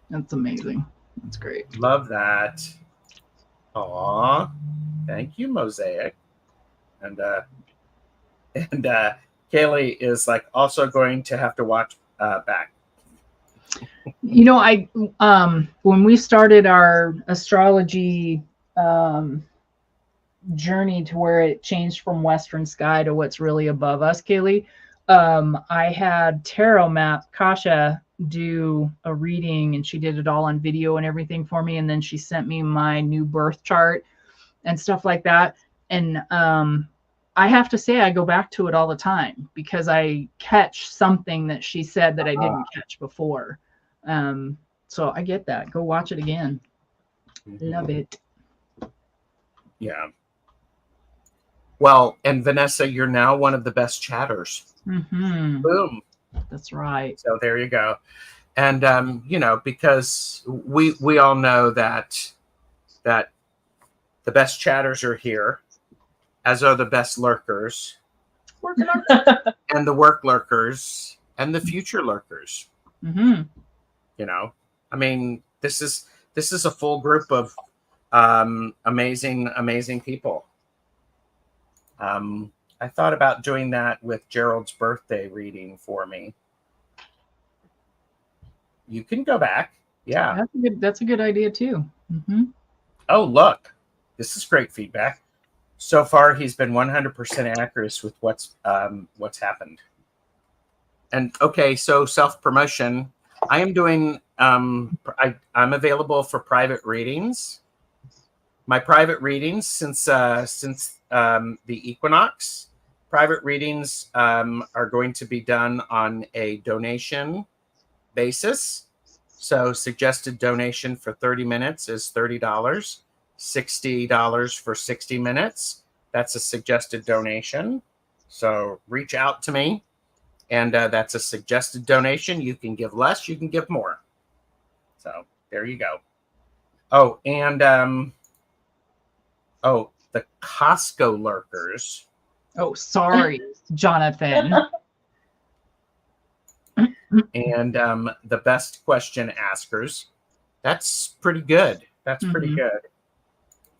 That's amazing. That's great. Love that. Aw, thank you, Mosaic. And Kaylee is like also going to have to watch back. You know, I when we started our astrology journey to where it changed from Western sky to what's really above us, Kaylee, I had Tarot Map Kasha do a reading, and she did it all on video and everything for me, and then she sent me my new birth chart and stuff like that. And I have to say I go back to it all the time because I catch something that she said that I didn't catch before. So I get that. Go watch it again. Love it. Yeah. Well, and Vanessa, you're now one of the best chatters. Mm-hmm. Boom. That's right. So there you go. And you know, because we all know that the best chatters are here, as are the best lurkers, and the work lurkers, and the future lurkers. Mm-hmm. You know, I mean, this is a full group of amazing people. I thought about doing that with Gerald's birthday reading for me. You can go back. Yeah. That's a good idea too. Mm-hmm. Oh, look, this is great feedback. So far, he's been 100% accurate with what's happened. And okay, so self-promotion. I am doing. I'm available for private readings. My private readings since the equinox, private readings are going to be done on a donation basis. So suggested donation for 30 minutes is $30, $60 for 60 minutes. That's a suggested donation. So reach out to me, and that's a suggested donation. You can give less, you can give more. So there you go. Oh, and the Costco lurkers. Oh, sorry, Jonathan. And the best question askers. That's pretty good. That's pretty good.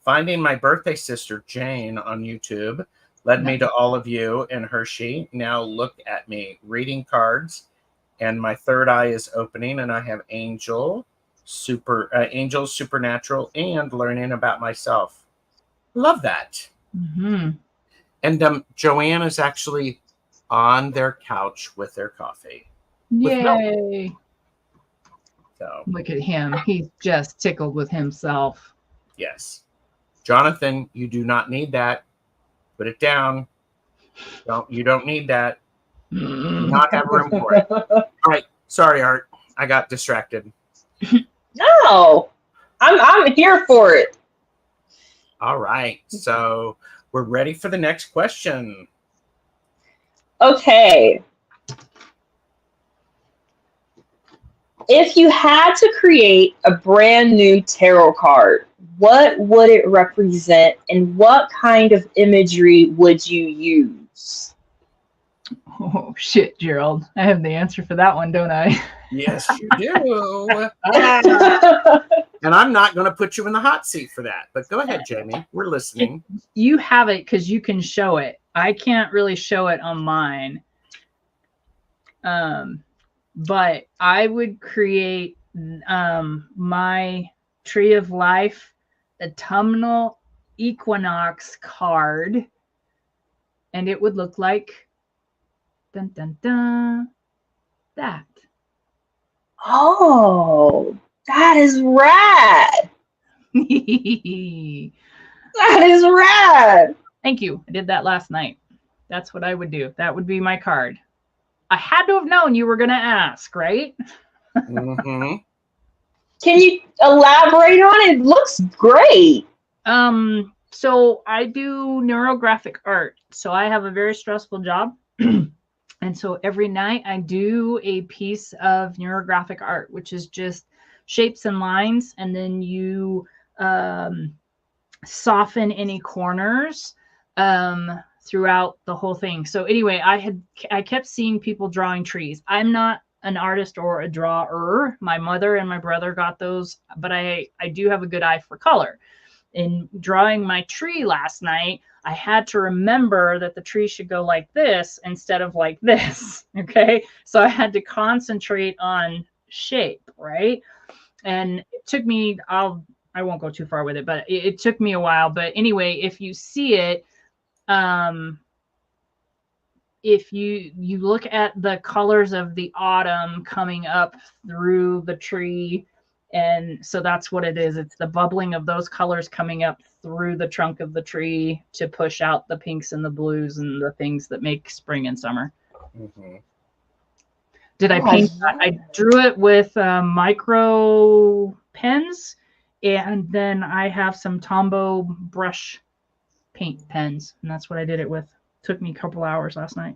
Finding my birthday sister, Jane, on YouTube led me to all of you and Hershey. Now look at me, reading cards, and my third eye is opening, and I have angels, supernatural, and learning about myself. Love that. Mm-hmm. And Joanne is actually on their couch with their coffee. Yay. So Look at him. He's just tickled with himself. yes. Jonathan, you do not need that. Put it down. You don't need that. Do not have room for it. All right. Sorry, Art. I got distracted. No, I'm here for it. All right. So we're ready for the next question. Okay. If you had to create a brand new tarot card, what would it represent, and what kind of imagery would you use? Oh, shit, Gerald. I have the answer for that one, don't I? Yes, you do. And I'm not going to put you in the hot seat for that. But go ahead, Jamie. We're listening. You have it because you can show it. I can't really show it on mine. But I would create my Tree of Life autumnal equinox card, and it would look like dun dun dun that. Oh, that is rad. That is rad. Thank you. I did that last night. That's what I would do. That would be my card. I had to have known you were going to ask, right? Mm-hmm. Can you elaborate on it? It looks great. So I do neurographic art. So I have a very stressful job. And And so every night I do a piece of neurographic art, which is just shapes and lines. And then you soften any corners throughout the whole thing. So anyway, I kept seeing people drawing trees. I'm not an artist or a drawer. My mother and my brother got those, but I do have a good eye for color. In drawing my tree last night, I had to remember that the tree should go like this instead of like this. Okay. So I had to concentrate on shape, right? And it took me, I won't go too far with it, but it took me a while. But anyway, if you see it, if you look at the colors of the autumn coming up through the tree, and so that's what it is. It's the bubbling of those colors coming up through the trunk of the tree to push out the pinks and the blues and the things that make spring and summer. Mm-hmm. Did I paint? I drew it with micro pens, and then I have some Tombow brush paint pens, and that's what I did it with. Took me a couple hours last night.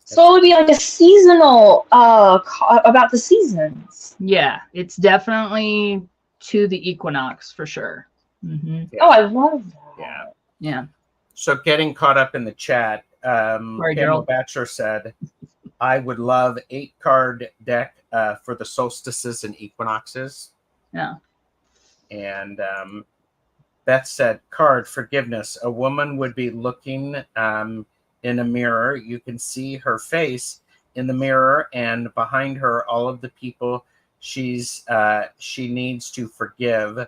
So it would be like a seasonal, about the seasons. Yeah, it's definitely to the equinox for sure. Mm-hmm. Yeah. Oh, I love that. Yeah. Yeah. So getting caught up in the chat, Sorry, Pamela Gerald. Batcher said, I would love 8-card deck for the solstices and equinoxes. Yeah. And Beth said, card forgiveness. A woman would be looking in a mirror. You can see her face in the mirror, and behind her, all of the people she needs to forgive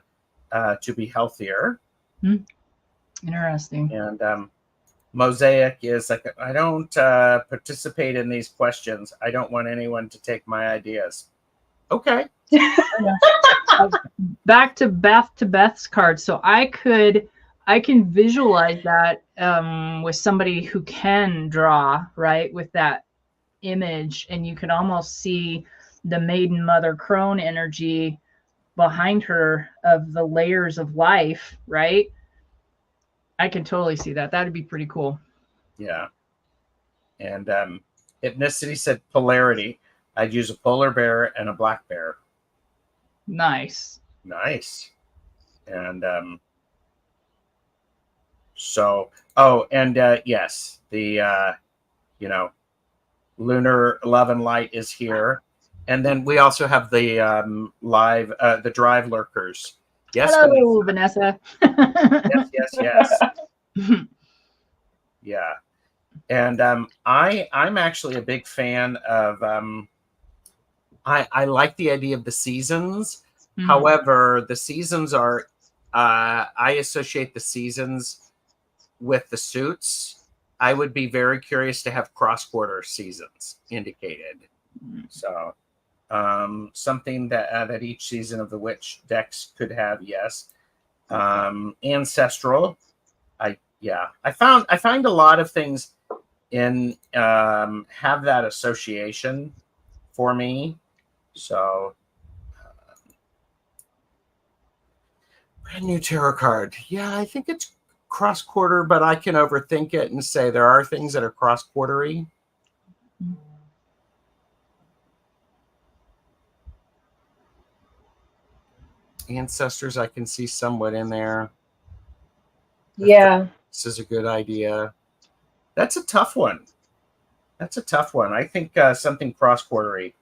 to be healthier. Interesting. And Mosaic is like, I don't participate in these questions. I don't want anyone to take my ideas. Okay. Back to Beth's card. So I can visualize that with somebody who can draw, right, with that image, and you can almost see the maiden mother crone energy behind her of the layers of life, right? I can totally see that. That'd be pretty cool. Yeah. And Ethnicity said polarity. I'd use a polar bear and a black bear. Nice. Nice. And yes, the lunar love and light is here. And then we also have the live the drive lurkers. Yes. Hello, Vanessa. Yes. Yeah. And I'm actually a big fan of I like the idea of the seasons. Mm-hmm. However, the seasons are I associate the seasons with the suits. I would be very curious to have cross-quarter seasons indicated. Mm-hmm. So something that each season of the witch decks could have, yes. Ancestral. I find a lot of things in have that association for me. So brand new tarot card. Yeah, I think it's cross quarter, but I can overthink it and say there are things that are cross quartery. Ancestors, I can see somewhat in there. Yeah. This is a good idea. That's a tough one. I think something cross-quartery.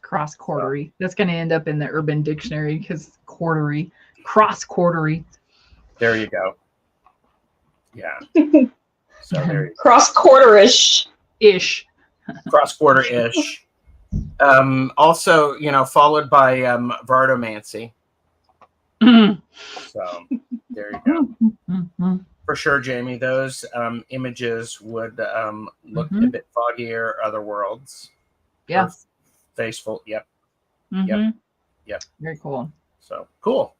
Cross-quartery. That's going to end up in the Urban Dictionary because quartery. Cross-quartery. There you go. Yeah. So there you go. Cross-quarter-ish. Ish. Cross-quarter-ish. Also, followed by Art Mancy. So there you go. Mm-hmm. For sure, Jamie, those images would look a bit foggier, other worlds. Yeah. Faceful. Yep. Mm-hmm. Yep. Very cool. So cool.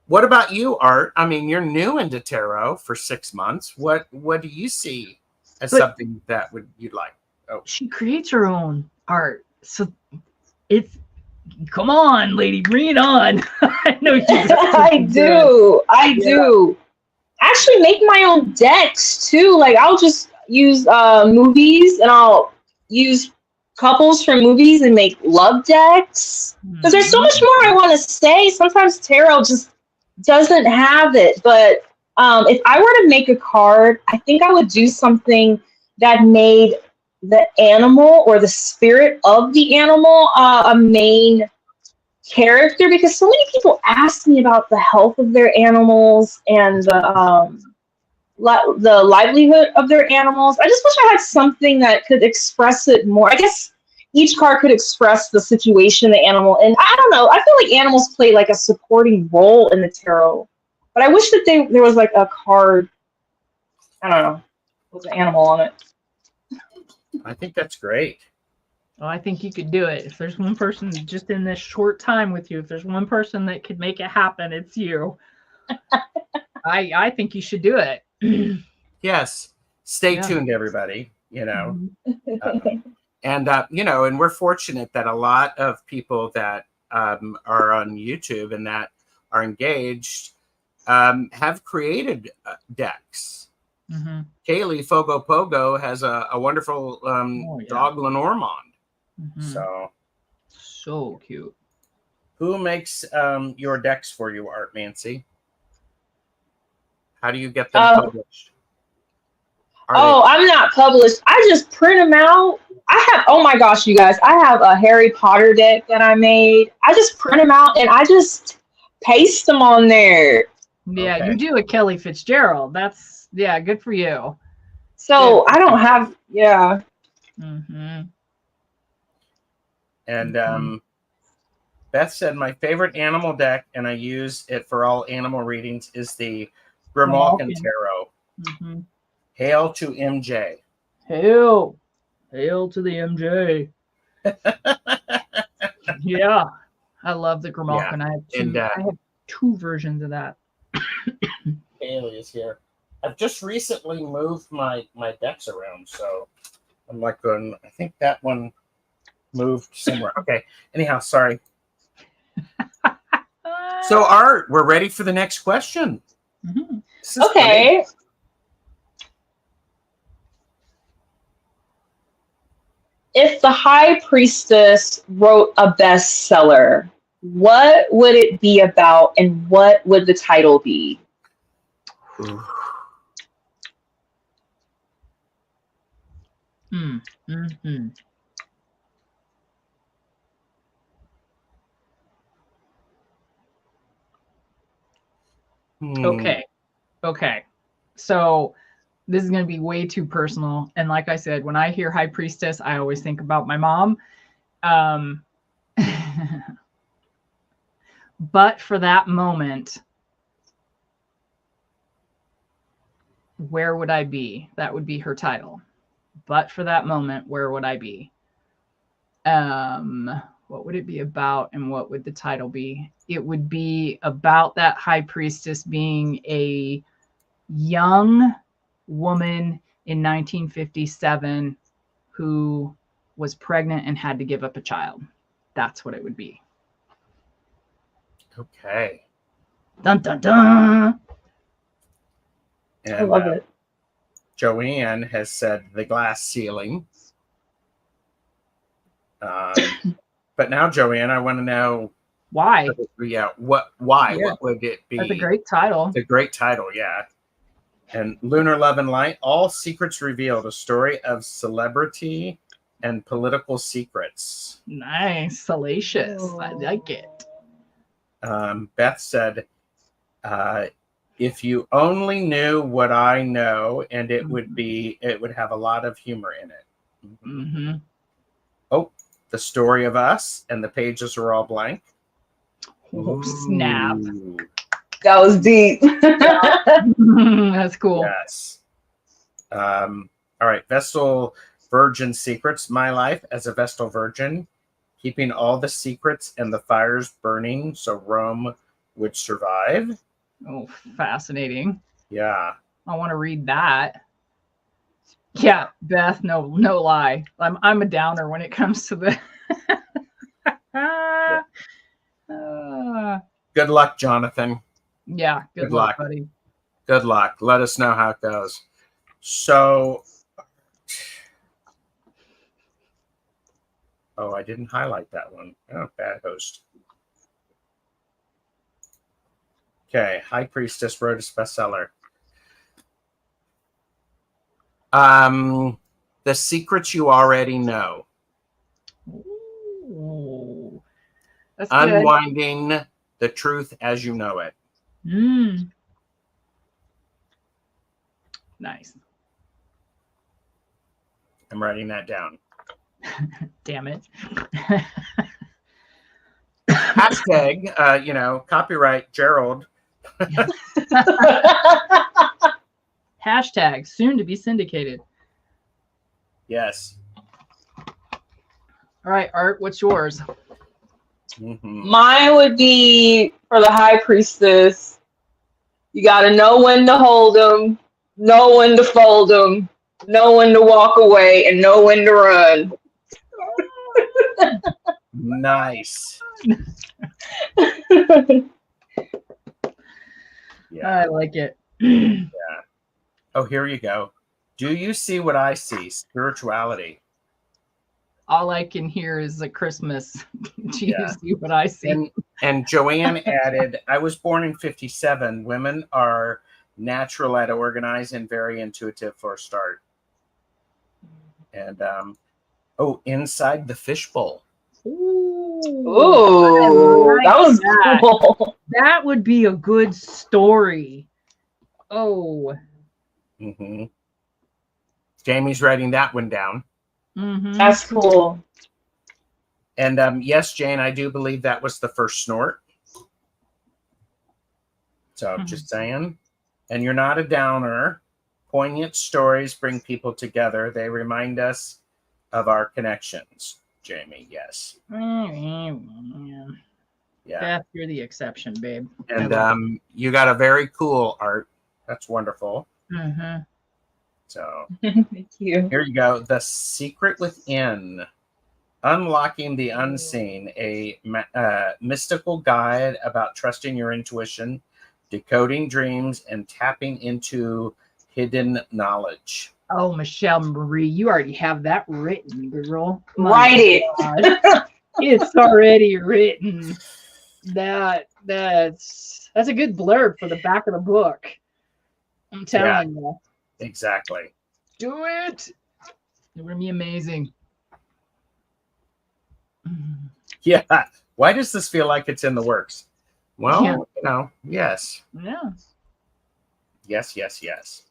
What about you, Art? I mean, you're new into tarot for 6 months. What do you see as something that you'd like? Oh. She creates her own art. So it's come on, lady, bring it on. I know you I do. Actually make my own decks too. Like I'll just, use movies, and I'll use couples from movies and make love decks. Because there's so much more I want to say. Sometimes tarot just doesn't have it. But if I were to make a card, I think I would do something that made the animal or the spirit of the animal a main character, because so many people ask me about the health of their animals and the livelihood of their animals. I just wish I had something that could express it more. I guess each card could express the situation, the animal, and I don't know. I feel like animals play like a supporting role in the tarot, but I wish that there was like a card, I don't know, with an animal on it. I think that's great. Well, I think you could do it. If there's one person just in this short time with you, if there's one person that could make it happen, it's you. I think you should do it. Yes. Stay tuned, everybody. You know, and we're fortunate that a lot of people that are on YouTube and that are engaged have created decks. Kaylee Fogo Pogo has a wonderful dog Lenormand. So cute. Who makes your decks for you, Art Mancy? How do you get them published? I'm not published. I just print them out. Oh my gosh, you guys, I have a Harry Potter deck that I made. I just print them out and I just paste them on there. Yeah, okay. You do a Kelly Fitzgerald. That's, good for you. So I don't have, And Beth said, my favorite animal deck, and I use it for all animal readings, is the Grimalkin Tarot. Hail to MJ. Hail to the MJ. Yeah, I love the Grimalkin. Yeah. I have two versions of that. Haley is here. I've just recently moved my decks around, so I'm like going, I think that one moved somewhere. Okay. Anyhow, sorry. So, Art, we're ready for the next question. Okay. Great. If the High Priestess wrote a bestseller, what would it be about and what would the title be? Okay. So this is going to be way too personal. And like I said, when I hear High Priestess, I always think about my mom. But for that moment, where would I be? That would be her title. But for that moment, where would I be? What would it be about and what would the title be? It would be about that High Priestess being a young woman in 1957 who was pregnant and had to give up a child. That's what it would be. Okay. Dun dun dun. And, I love it. Joanne has said the glass ceiling. But now, Joanne, I want to know why. Yeah, why? Yeah. What would it be? That's a great title. It's a great title, yeah. And Lunar Love and Light, all secrets revealed, a story of celebrity and political secrets. Nice, salacious. I like it. Beth said, if you only knew what I know, and it would have a lot of humor in it. Oh, the story of us, and the pages are all blank. Oh, snap. That was deep. That's cool. Yes. All right. Vestal Virgin Secrets. My life as a Vestal Virgin, keeping all the secrets and the fires burning so Rome would survive. Oh, fascinating. Yeah. I want to read that. Yeah, Beth, no lie. I'm a downer when it comes to the Good luck, Jonathan. Yeah, good luck, buddy. Good luck. Let us know how it goes. So, Oh, I didn't highlight that one. Oh, bad host. Okay, High Priestess wrote a bestseller. The Secrets You Already Know. Ooh, that's good. Unwinding the Truth as You Know It. Nice. I'm writing that down. Damn it. Hashtag, copyright Gerald. Hashtag soon to be syndicated. Yes. All right, Art, what's yours? Mm-hmm. Mine would be for the High Priestess. You got to know when to hold them, know when to fold them, know when to walk away, and know when to run. Nice. Yeah. I like it. Yeah. Oh, here you go. Do you see what I see? Spirituality. All I can hear is a Christmas. Do you Yeah. see what I see? And Joanne added, I was born in 57. Women are natural at organize and very intuitive for a start. And inside the fishbowl. Ooh, like that was that. cool. That would be a good story. Oh. Mm-hmm. Jamie's writing that one down. Mm-hmm. That's cool. And yes, Jane, I do believe that was the first snort. So just saying. And you're not a downer. Poignant stories bring people together. They remind us of our connections. Jamie, yes. Yeah. Beth, you're the exception, babe. And you got a very cool Art. That's wonderful. Mm-hmm. So Thank you. here you go. The Secret Within. Unlocking the Unseen, a mystical guide about trusting your intuition, decoding dreams, and tapping into hidden knowledge. Oh, Michelle Marie, you already have that written, girl. Write it. It's already written. That's a good blurb for the back of the book. I'm telling you. Exactly. Do it. It would be amazing. Yeah. Why does this feel like it's in the works? Well, yes. Yeah. Yes.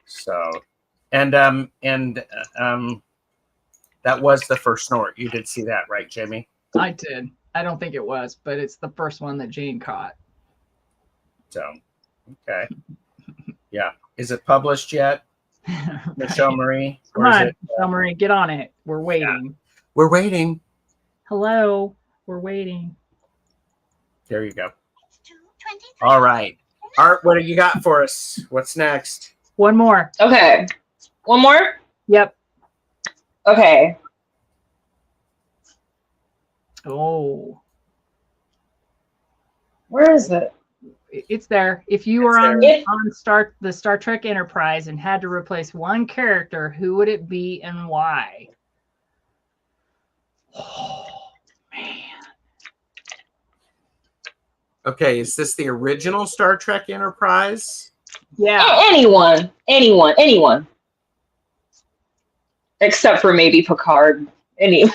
So, and that was the first snort. You did see that, right, Jamie? I did. I don't think it was, but it's the first one that Jane caught. So, okay. Yeah. Is it published yet, Right. Michelle Marie? Come on, Michelle Marie, get on it. We're waiting. Yeah. We're waiting. Hello. We're waiting. There you go. All right. Art, what do you got for us? What's next? One more. Okay. One more? Yep. Okay. Oh. Where is it? It's there. If you were on the Star Trek Enterprise and had to replace one character, who would it be and why? Oh, man. Okay, is this the original Star Trek Enterprise? Yeah. Anyone. Except for maybe Picard. Anyone.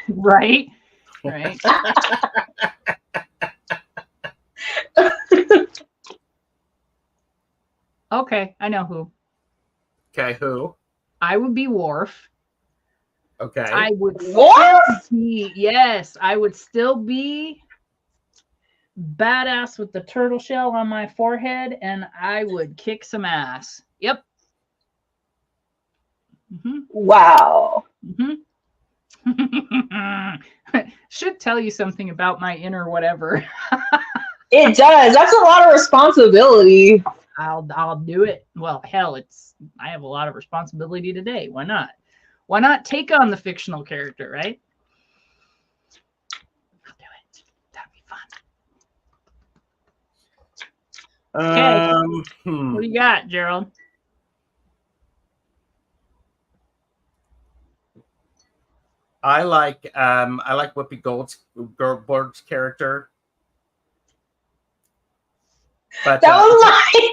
Right. Okay, I know who. Okay, who? I would be Worf. Okay. I would Worf? I would still be badass with the turtle shell on my forehead, and I would kick some ass. Yep. Mm-hmm. Wow. Mm-hmm. Should tell you something about my inner whatever. It does. That's a lot of responsibility. I'll do it. Well, hell, I have a lot of responsibility today. Why not? Why not take on the fictional character, right? I'll do it. That'd be fun. Okay. What do you got, Gerald? I like Whoopi Goldberg's character. But That was mine.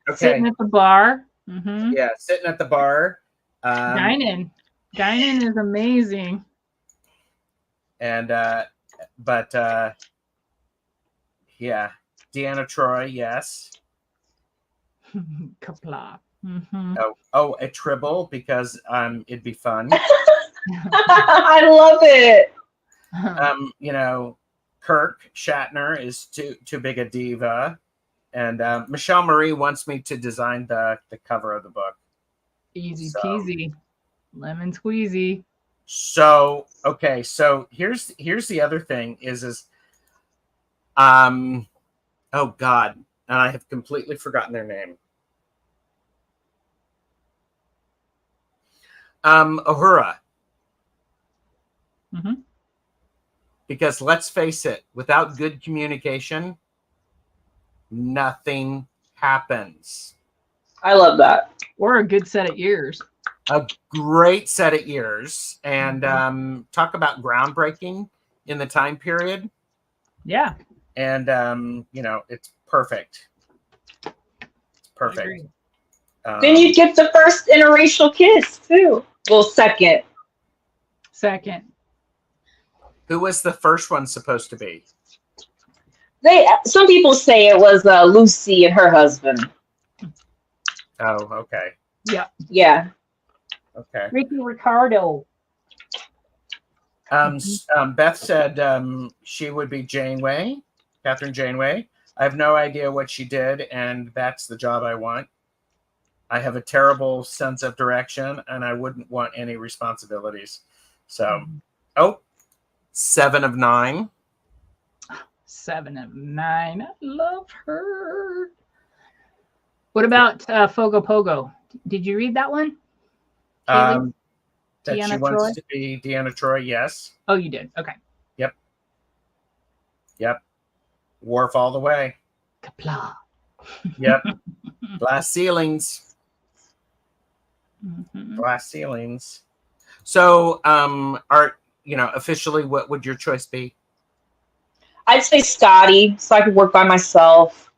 okay. Sitting at the bar. Mm-hmm. Yeah, sitting at the bar. Guinan is amazing. And yeah, Deanna Troy, yes. Kapla. Mm-hmm. Oh, a Tribble, because it'd be fun. I love it. You know, Kirk Shatner is too big a diva, and Michelle Marie wants me to design the cover of the book. Easy peasy, lemon squeezy. So okay, so here's the other thing is oh God, and I have completely forgotten their name. Uhura. Mm-hmm. Because let's face it, without good communication, nothing happens. I love that. Or a good set of ears. A great set of ears. And talk about groundbreaking in the time period. Yeah. And, you know, it's perfect. It's perfect. Then you get the first interracial kiss, too. Well, second. Who was the first one supposed to be? Some people say it was Lucy and her husband. Oh, okay. Yeah. Okay. Ricky Ricardo. Beth said she would be Janeway, Catherine Janeway. I have no idea what she did, and that's the job I want. I have a terrible sense of direction, and I wouldn't want any responsibilities. So, 7 of 9. 7 of 9. I love her. What about Fogo Pogo? Did you read that one? That Deanna she wants Troy? to be Deanna Troy, yes. Oh, you did. Okay. Yep. Wharf all the way. Kapla. Yep. Glass ceilings. Mm-hmm. Glass ceilings. So, Art, you know, officially, what would your choice be? I'd say Scotty, so I could work by myself.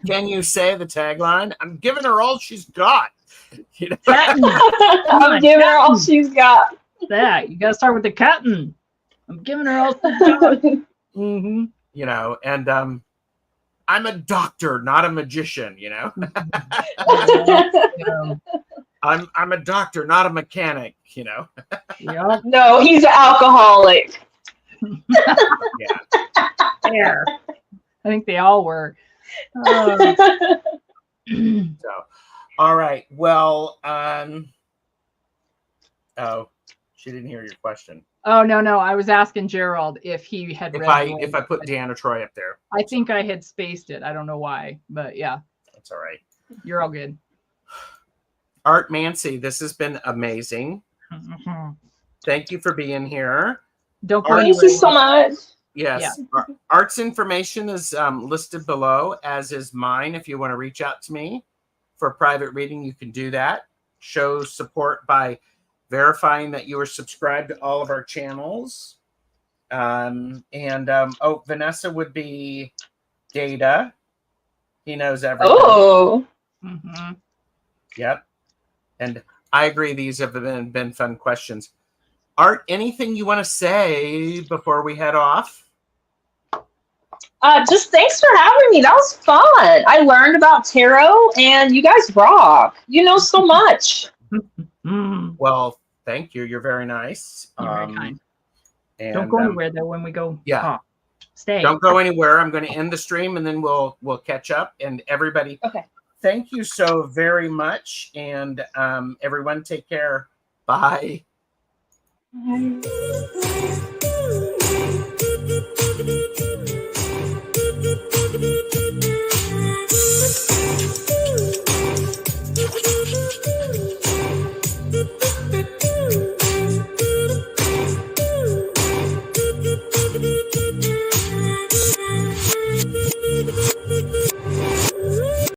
Can you say the tagline? I'm giving her all she's got. You know? I'm giving her all she's got. That you gotta start with the cotton. I'm giving her all she's got. Mm-hmm. You know, and I'm a doctor, not a magician. You know, I'm a doctor, not a mechanic. You know. Yep. No, he's an alcoholic. Yeah. There. I think they all were. So, all right. Well, oh, she didn't hear your question. Oh no, I was asking Gerald if he had read. If I put Deanna Troy up there. I think I had spaced it. I don't know why, but yeah. That's all right. You're all good. Art Mancy, this has been amazing. Mm-hmm. Thank you for being here. Don't go Thank you so much. Yes. Yeah. Art's information is listed below, as is mine. If you want to reach out to me for a private reading, you can do that. Show support by verifying that you are subscribed to all of our channels. Vanessa would be Data. He knows everything. Oh. Mm-hmm. Yep. And I agree. These have been fun questions. Art, anything you want to say before we head off? Just thanks for having me. That was fun. I learned about tarot, and you guys rock. You know so much. Well, thank you. You're very nice. You're very kind. And, don't go anywhere though when we go. Yeah. Stay. Don't go anywhere. I'm going to end the stream, and then we'll catch up. And everybody, okay. Thank you so very much. And everyone, take care. Bye. Bye.